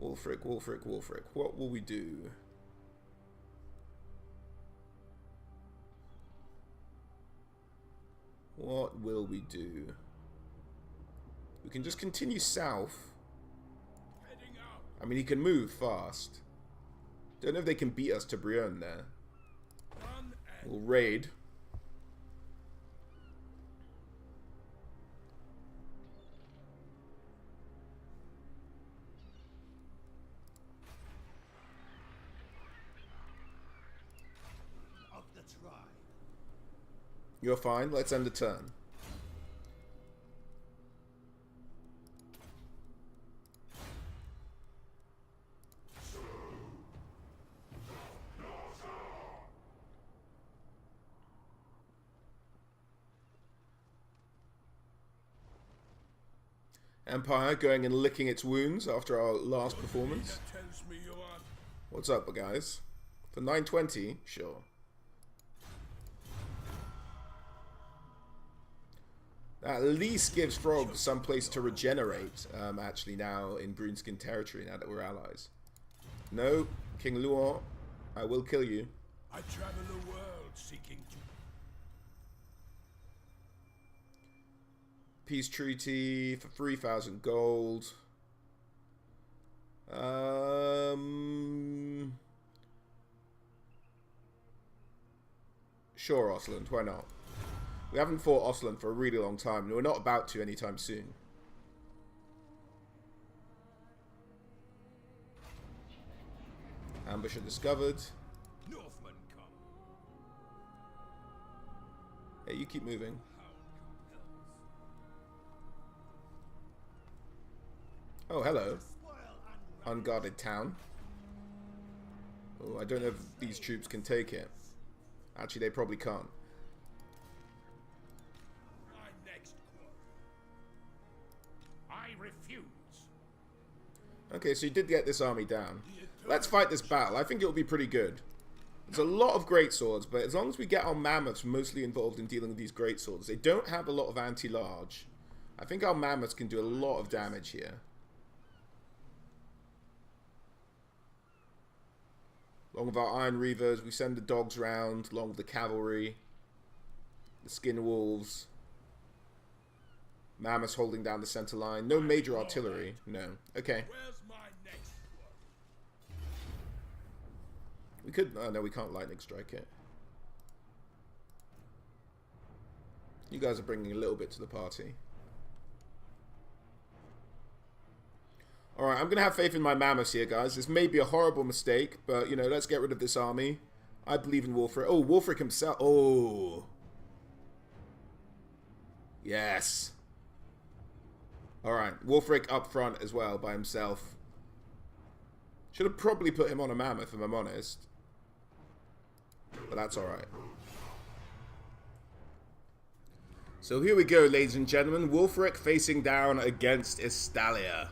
Wulfric, Wulfric, Wulfric. What will we do? What will we do? We can just continue south. I mean, he can move fast. Don't know if they can beat us to Brienne there. We'll raid. Of the tribe. You're fine. Let's end the turn. Empire going and licking its wounds after our last performance. What's up, guys? For 920? Sure. That at least gives Frog some place to regenerate, actually, now in Bruneskin territory, now that we're allies. No, King Luon, I will kill you. I travel the world seeking to... Peace treaty for 3,000 gold. Sure, Osland, why not? We haven't fought Osland for a really long time, and we're not about to anytime soon. Ambusher discovered. Northmen come. Hey, you keep moving. Oh, hello. Unguarded town. Oh, I don't know if these troops can take it. Actually, they probably can't. I refuse. Okay, so you did get this army down. Let's fight this battle. I think it'll be pretty good. There's a lot of greatswords, but as long as we get our mammoths mostly involved in dealing with these greatswords, they don't have a lot of anti-large. I think our mammoths can do a lot of damage here. Along with our Iron Reavers, we send the dogs round, along with the cavalry, the skin wolves. Mammoths holding down the center line. No major artillery. No. Okay. Where's my next one? We could... Oh, no, we can't lightning strike it. You guys are bringing a little bit to the party. Alright, I'm going to have faith in my mammoths here, guys. This may be a horrible mistake, but, you know, let's get rid of this army. I believe in Wulfric. Oh, Wulfric himself. Oh. Yes. Alright, Wulfric up front as well by himself. Should have probably put him on a mammoth, if I'm honest. But that's alright. So here we go, ladies and gentlemen. Wulfric facing down against Estalia.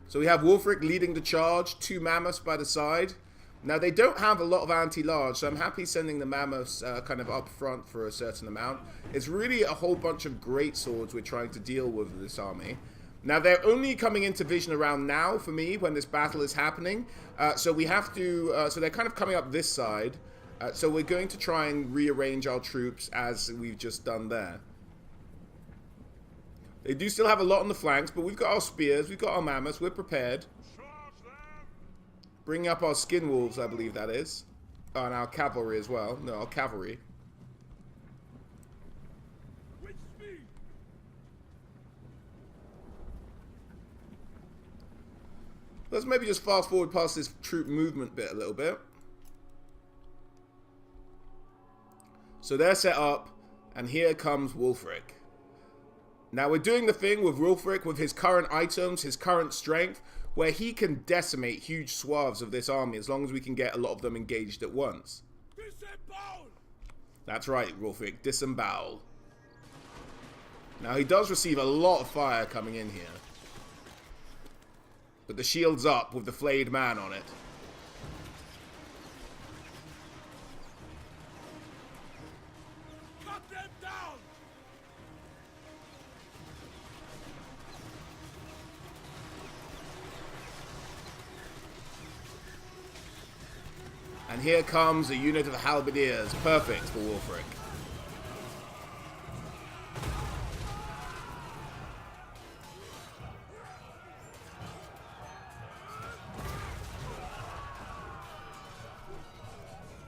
So we have Wulfric leading the charge, 2 mammoths by the side. Now they don't have a lot of anti-large, so I'm happy sending the mammoths kind of up front for a certain amount. It's really a whole bunch of great swords we're trying to deal with this army. Now they're only coming into vision around now for me when this battle is happening. So we have to, so they're kind of coming up this side. So we're going to try and rearrange our troops as we've just done there. They do still have a lot on the flanks, but we've got our spears, we've got our mammoths, we're prepared. Bringing up our skin wolves, I believe that is. Oh, and our cavalry as well. No, our cavalry. Let's maybe just fast forward past this troop movement bit a little bit. So they're set up, and here comes Wulfric. Now we're doing the thing with Wulfric with his current items, his current strength, where he can decimate huge swaths of this army as long as we can get a lot of them engaged at once. Disembowel! That's right, Wulfric, disembowel. Now he does receive a lot of fire coming in here. But the shield's up with the flayed man on it. Cut them down! And here comes a unit of halberdiers. Perfect for Wulfric.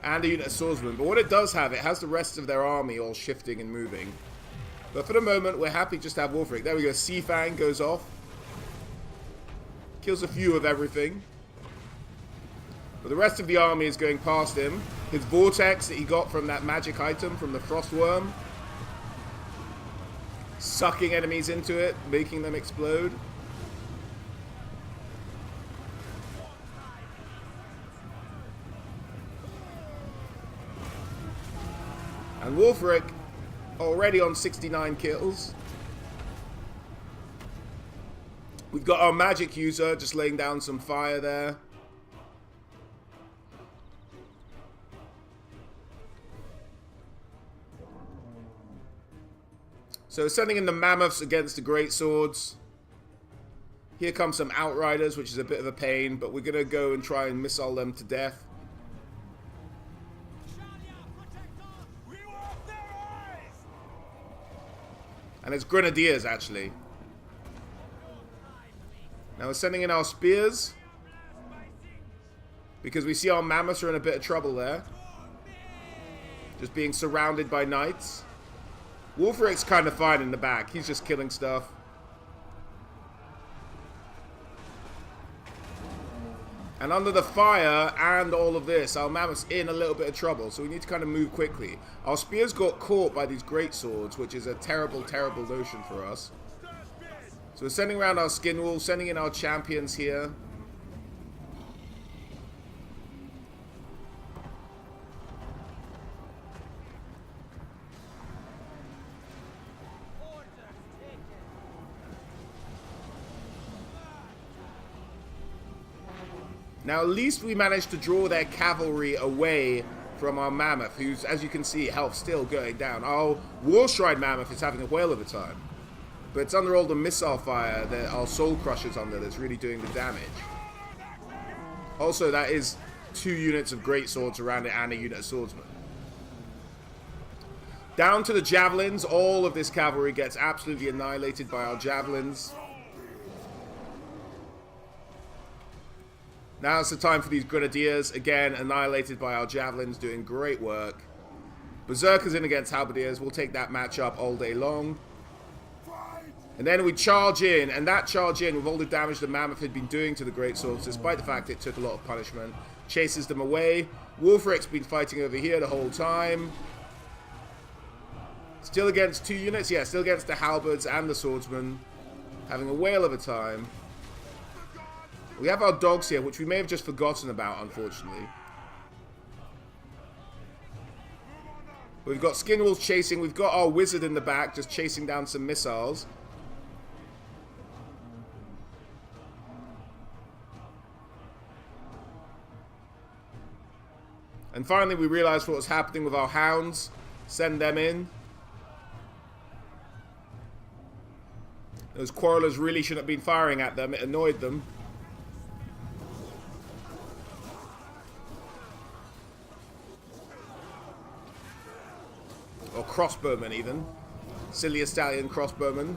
And a unit of swordsmen. But what it does have, it has the rest of their army all shifting and moving. But for the moment, we're happy just to have Wulfric. There we go. Seafang goes off. Kills a few of everything. But the rest of the army is going past him. His vortex that he got from that magic item, from the Frostworm. Sucking enemies into it, making them explode. And Wulfric, already on 69 kills. We've got our magic user just laying down some fire there. So sending in the mammoths against the great swords. Here come some outriders, which is a bit of a pain, but we're going to go and try and missile them to death. And it's grenadiers, actually. Now we're sending in our spears, because we see our mammoths are in a bit of trouble there. Just being surrounded by knights. Wulfric's kind of fine in the back. He's just killing stuff. And under the fire and all of this, our mammoth's in a little bit of trouble. So we need to kind of move quickly. Our spears got caught by these great swords, which is a terrible, terrible notion for us. So we're sending around our skin wolves, sending in our champions here. Now, at least we managed to draw their cavalry away from our mammoth, who's, as you can see, health still going down. Our Warstride mammoth is having a whale of a time. But it's under all the missile fire that our Soul Crusher's under that's really doing the damage. Also, that is 2 units of great swords around it and a unit of swordsmen. Down to the javelins. All of this cavalry gets absolutely annihilated by our javelins. Now it's the time for these grenadiers. Again, annihilated by our javelins, doing great work. Berserkers in against halberdiers. We'll take that matchup all day long. And then we charge in, and that charge in with all the damage the mammoth had been doing to the great swords, despite the fact it took a lot of punishment, chases them away. Wulfric's been fighting over here the whole time. Still against 2 units? Yeah, still against the halberds and the swordsmen. Having a whale of a time. We have our dogs here, which we may have just forgotten about, unfortunately. We've got skin wolves chasing. We've got our wizard in the back, just chasing down some missiles. And finally, we realized what was happening with our hounds. Send them in. Those quarrelers really shouldn't have been firing at them. It annoyed them. Or crossbowmen, even. Silly stallion crossbowmen.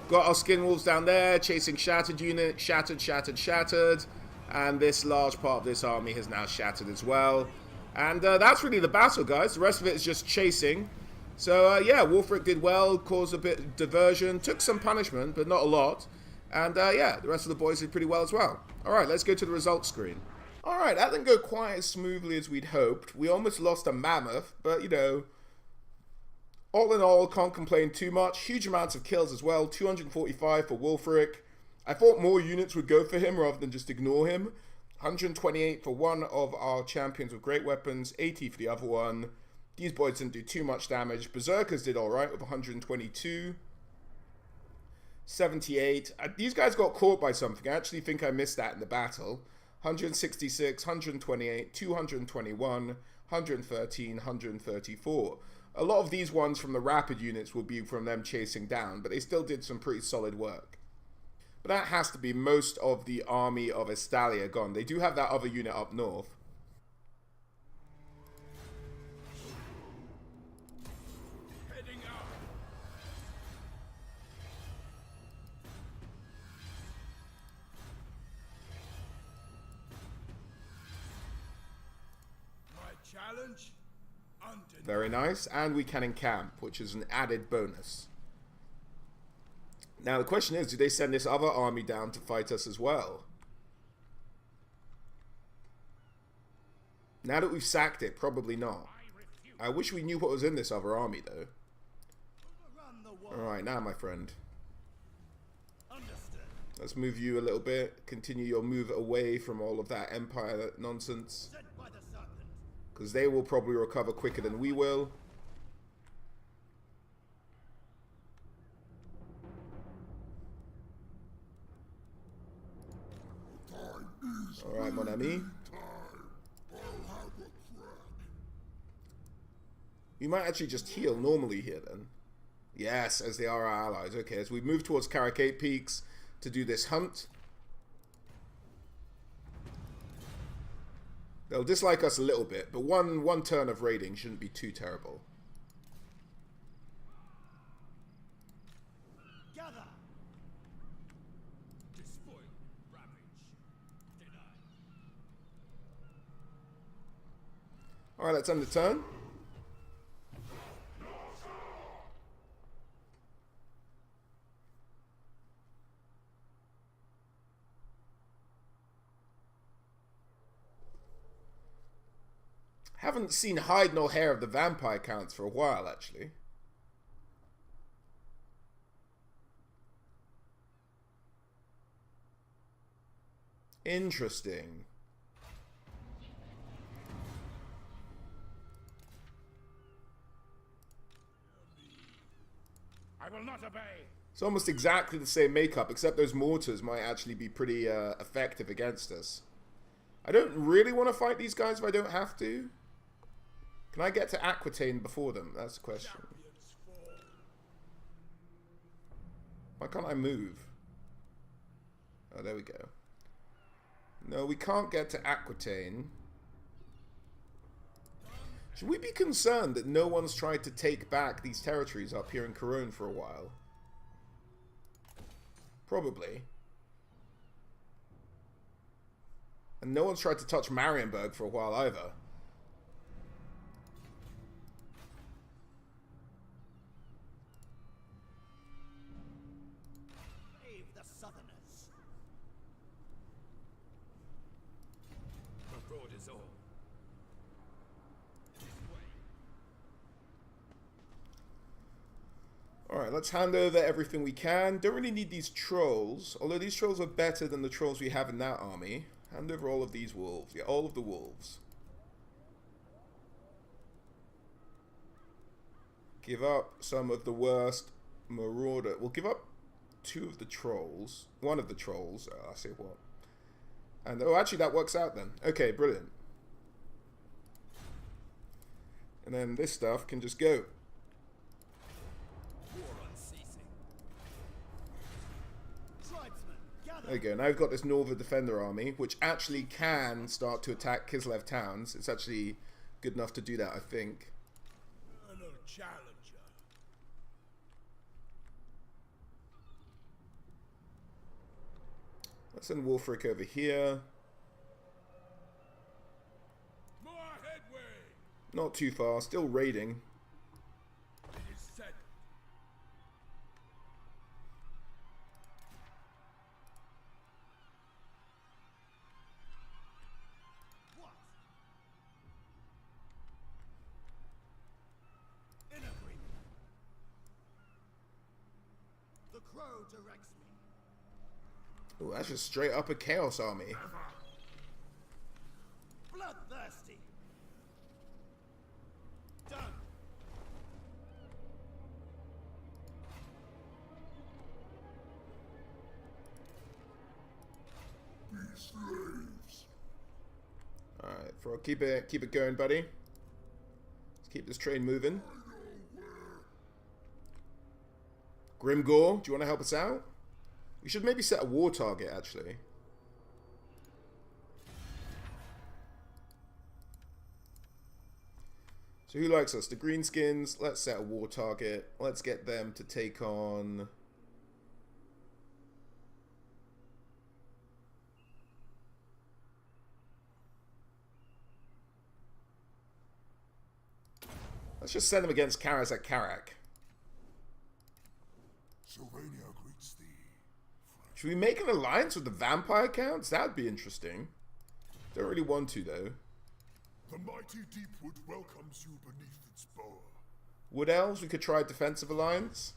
Got our skin wolves down there, chasing shattered unit. Shattered, shattered, shattered. And this large part of this army has now shattered as well. And that's really the battle, guys. The rest of it is just chasing. So, yeah, Wulfric did well, caused a bit of diversion, took some punishment, but not a lot. And, yeah, the rest of the boys did pretty well as well. Alright, let's go to the results screen. Alright, that didn't go quite as smoothly as we'd hoped. We almost lost a mammoth, but, you know, all in all, can't complain too much. Huge amounts of kills as well, 245 for Wulfric. I thought more units would go for him rather than just ignore him. 128 for one of our champions with great weapons, 80 for the other one. These boys didn't do too much damage. Berserkers did alright with 122. 78. These guys got caught by something. I actually think I missed that in the battle. 166, 128, 221, 113, 134. A lot of these ones from the rapid units will be from them chasing down, but they still did some pretty solid work. But that has to be most of the army of Estalia gone. They do have that other unit up north. challenge? Undeniable. Very nice. And we can encamp, which is an added bonus. Now the question is, do they send this other army down to fight us as well? Now that we've sacked it, probably not. I wish we knew what was in this other army, though. Alright, now, my friend. Let's move you a little bit. Continue your move away from all of that Empire nonsense. Because they will probably recover quicker than we will. Alright, mon ami. We might actually just heal normally here then. Yes, as they are our allies. Okay, as we move towards Karakate Peaks to do this hunt. They'll dislike us a little bit, but one turn of raiding shouldn't be too terrible. Gather. Despoil, ravage, deny. Alright, let's end the turn. Haven't seen hide nor hair of the vampire counts for a while, actually. Interesting. I will not obey. It's almost exactly the same makeup, except those mortars might actually be pretty effective against us. I don't really want to fight these guys if I don't have to. Can I get to Aquitaine before them? That's the question. Why can't I move? Oh, there we go. No, we can't get to Aquitaine. Should we be concerned that no one's tried to take back these territories up here in Corone for a while? Probably. And no one's tried to touch Marienburg for a while either. Brave the Southerners. Abroad is all. Alright, let's hand over everything we can. Don't really need these trolls, although these trolls are better than the trolls we have in that army. Hand over all of these wolves. Yeah, all of the wolves. Give up some of the worst marauder. We'll give up 2 of the trolls. 1 of the trolls. I say what. And oh, actually that works out then. Okay, brilliant. And then this stuff can just go. There you go. Now we've got this Northern Defender army, which actually can start to attack Kislev towns. It's actually good enough to do that, I think. No challenger. Let's send Wolfric over here. More headway. Not too far. Still raiding. It is set. What? In agreement. The crow directs me. Oh, that's just straight up a Chaos army. Bloodthirsty. Done. Be slaves. Alright, keep it going, buddy. Let's keep this train moving. Grimgore, do you want to help us out? We should maybe set a war target, actually. So who likes us? The Greenskins. Let's set a war target. Let's get them to take on... Let's just send them against Karaz at Karak. Sylvania greets thee. Should we make an alliance with the vampire counts? That'd be interesting. Don't really want to, though. The mighty Deepwood welcomes you beneath its bower. Wood Elves, we could try a defensive alliance.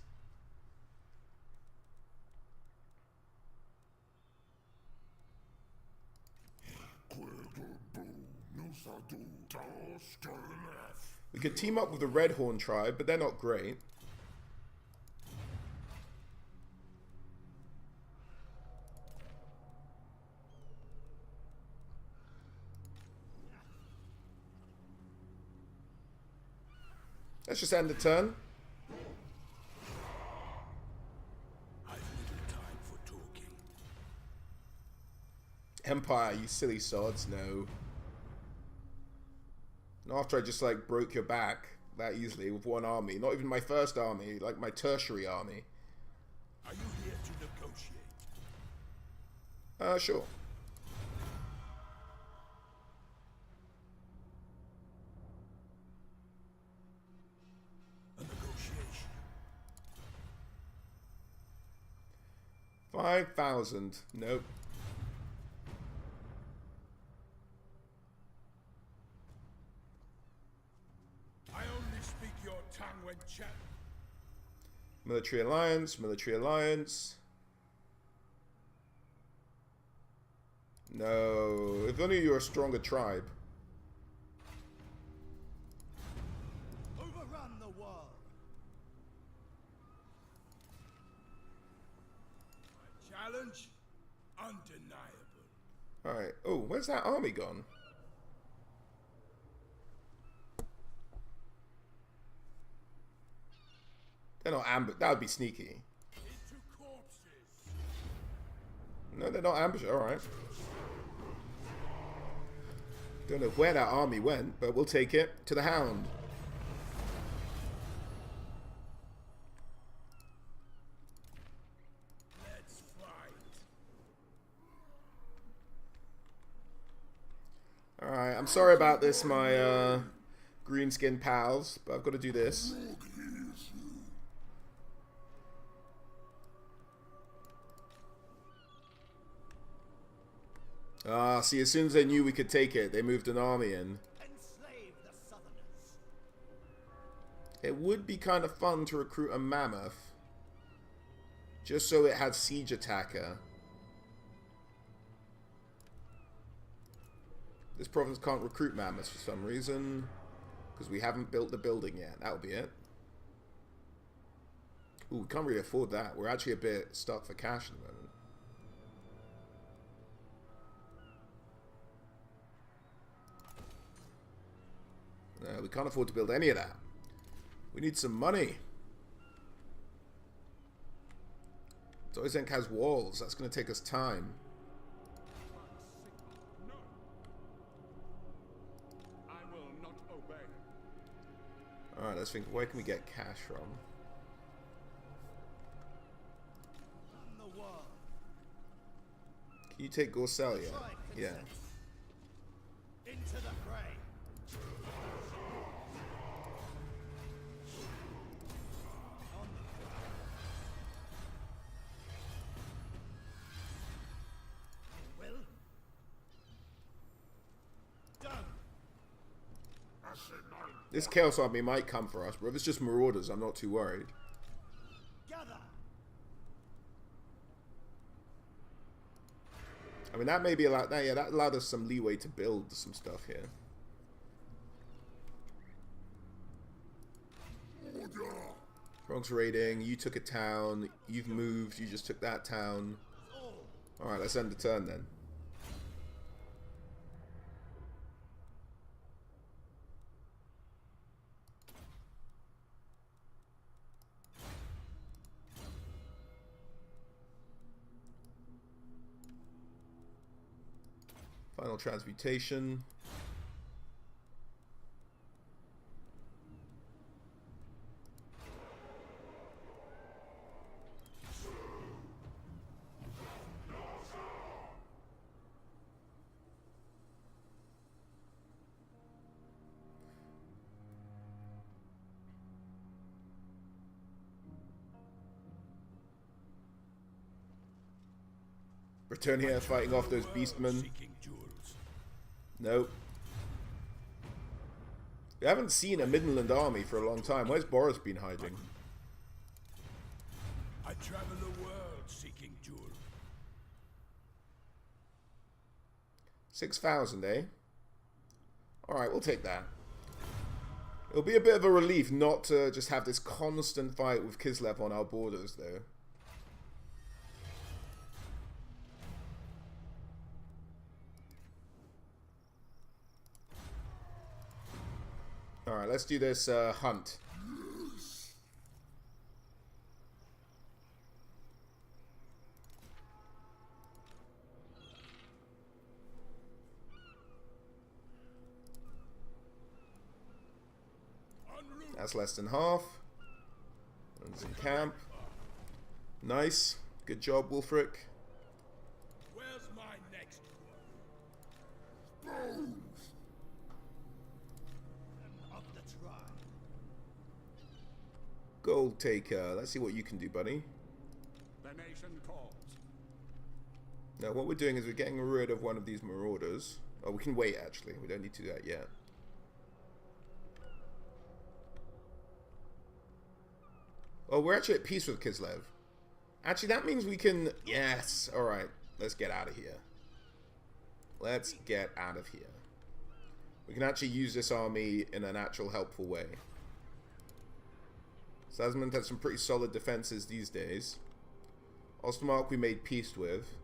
We could team up with the Redhorn tribe, but they're not great. Let's just end the turn. I've little time for talking. Empire, you silly sods, no. And after I just like broke your back that easily with one army, not even my first army, like my tertiary army. Are you here to negotiate? Sure. A negotiation. 5,000. Nope. I only speak your tongue when chat. Military alliance, military alliance. No. If only you're a stronger tribe. Overrun the world. My challenge? Undeniable. Alright. Oh, where's that army gone? They're not ambush. That would be sneaky. Into corpses. No, they're not ambush. Alright. Don't know where that army went, but we'll take it to the Hound. Let's fight. Alright, I'm sorry about this, my greenskin pals, but I've got to do this. Ah, see, as soon as they knew we could take it, they moved an army in. Enslave the Southerners. It would be kind of fun to recruit a mammoth. Just so it had siege attacker. This province can't recruit mammoths for some reason. Because we haven't built the building yet. That'll be it. Ooh, we can't really afford that. We're actually a bit stuck for cash at the moment. No, we can't afford to build any of that. We need some money. Doizenk has walls. That's going to take us time. No. I will not obey. Alright, let's think. Where can we get cash from? Run the world. Can you take Gorselia? Tribe Yeah. consents. Into the fray. On the prowl. Will. Done. This Chaos Army might come for us, but if it's just Marauders, I'm not too worried. Gather. I mean, that may be allowed. Yeah, that allowed us some leeway to build some stuff here. Frogs raiding. You took a town. You've moved. You just took that town. Alright, let's end the turn then. Final transmutation. Return here, fighting off those beastmen. Seeking jewels. Nope. We haven't seen a Midland army for a long time. Where's Boris been hiding? I travel the world seeking jewels. 6,000, eh? Alright, we'll take that. It'll be a bit of a relief not to just have this constant fight with Kislev on our borders, though. Alright, let's do this hunt. That's less than half. And some camp. Nice. Good job, Wulfric. Where's my next Of the tribe. Gold Taker. Let's see what you can do, buddy. The nation calls. Now, what we're doing is we're getting rid of one of these marauders. Oh, we can wait, actually. We don't need to do that yet. Oh, we're actually at peace with Kislev. Actually, that means we can... Yes! Alright, let's get out of here. Let's get out of here. We can actually use this army in an actual helpful way. Sazman has some pretty solid defenses these days. Ostermark we made peace with.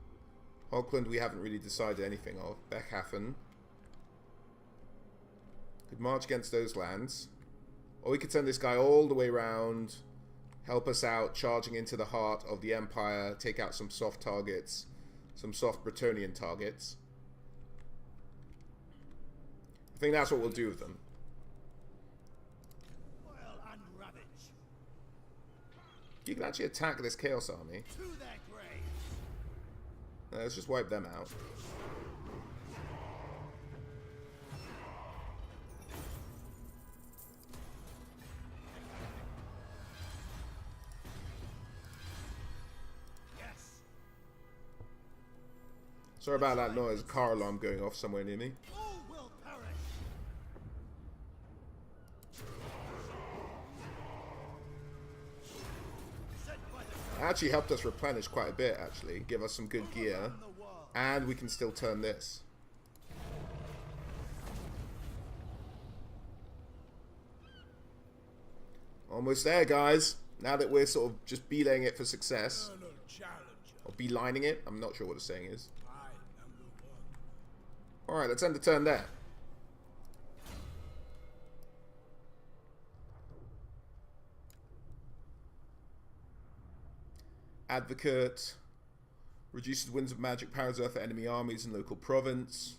Hochland we haven't really decided anything of. Beckhafen. Could march against those lands. Or we could send this guy all the way around... Help us out, charging into the heart of the Empire, take out some soft targets, some soft Bretonnian targets. I think that's what we'll do with them. Spoil and ravage. You can actually attack this Chaos Army. To their graves. Let's just wipe them out. Sorry about that noise. Car alarm going off somewhere near me. All will perish. Sent by the Actually helped us replenish quite a bit, actually. Give us some good gear. And we can still turn this. Almost there, guys. Now that we're sort of just belaying it for success. eternal challenger? Or belining it. I'm not sure what the saying is. I am the one. Alright, let's end the turn there. Advocate. Reduces winds of magic power reserve for enemy armies in local province.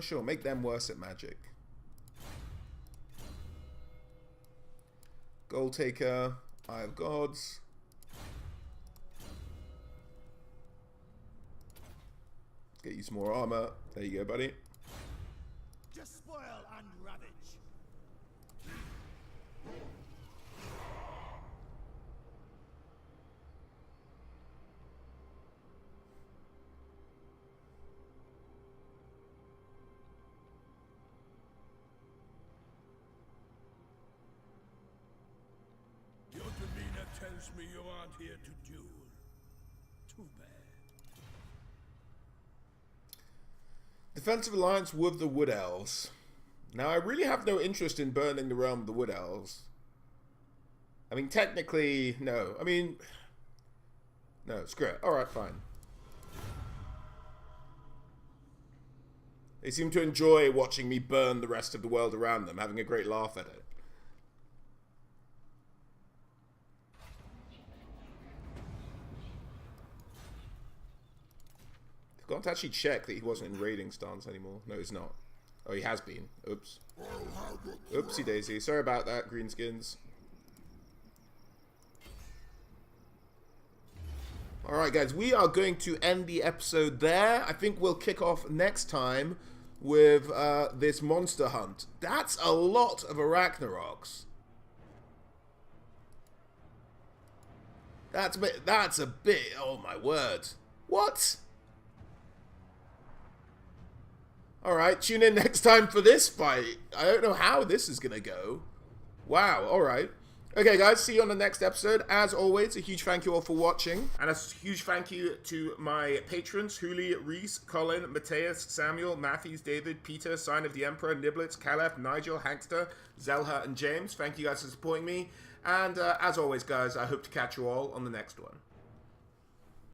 Sure, make them worse at magic. Gold Taker. Eye of Gods. Get you some more armor. There you go, buddy. Despoil and ravage. Your demeanor tells me you aren't here to duel. Too bad. Defensive alliance with the Wood Elves. Now, I really have no interest in burning the realm of the Wood Elves. I mean, technically, no. I mean, no, screw it. Alright, fine. They seem to enjoy watching me burn the rest of the world around them, having a great laugh at it. Forgot to actually check that he wasn't in raiding stance anymore. No, he's not. Oh, he has been. Oops. Oopsie daisy. Sorry about that, Greenskins. Alright, guys. We are going to end the episode there. I think we'll kick off next time with this monster hunt. That's a lot of Arachnaroks. That's a bit... Oh, my word. What? Alright, tune in next time for this fight. I don't know how this is gonna go. Wow, alright. Okay, guys, see you on the next episode. As always, a huge thank you all for watching. And a huge thank you to my patrons, Huli, Reese, Colin, Mateus, Samuel, Matthews, David, Peter, Sign of the Emperor, Niblets, Caleb, Nigel, Hankster, Zelha, and James. Thank you guys for supporting me. And as always, guys, I hope to catch you all on the next one.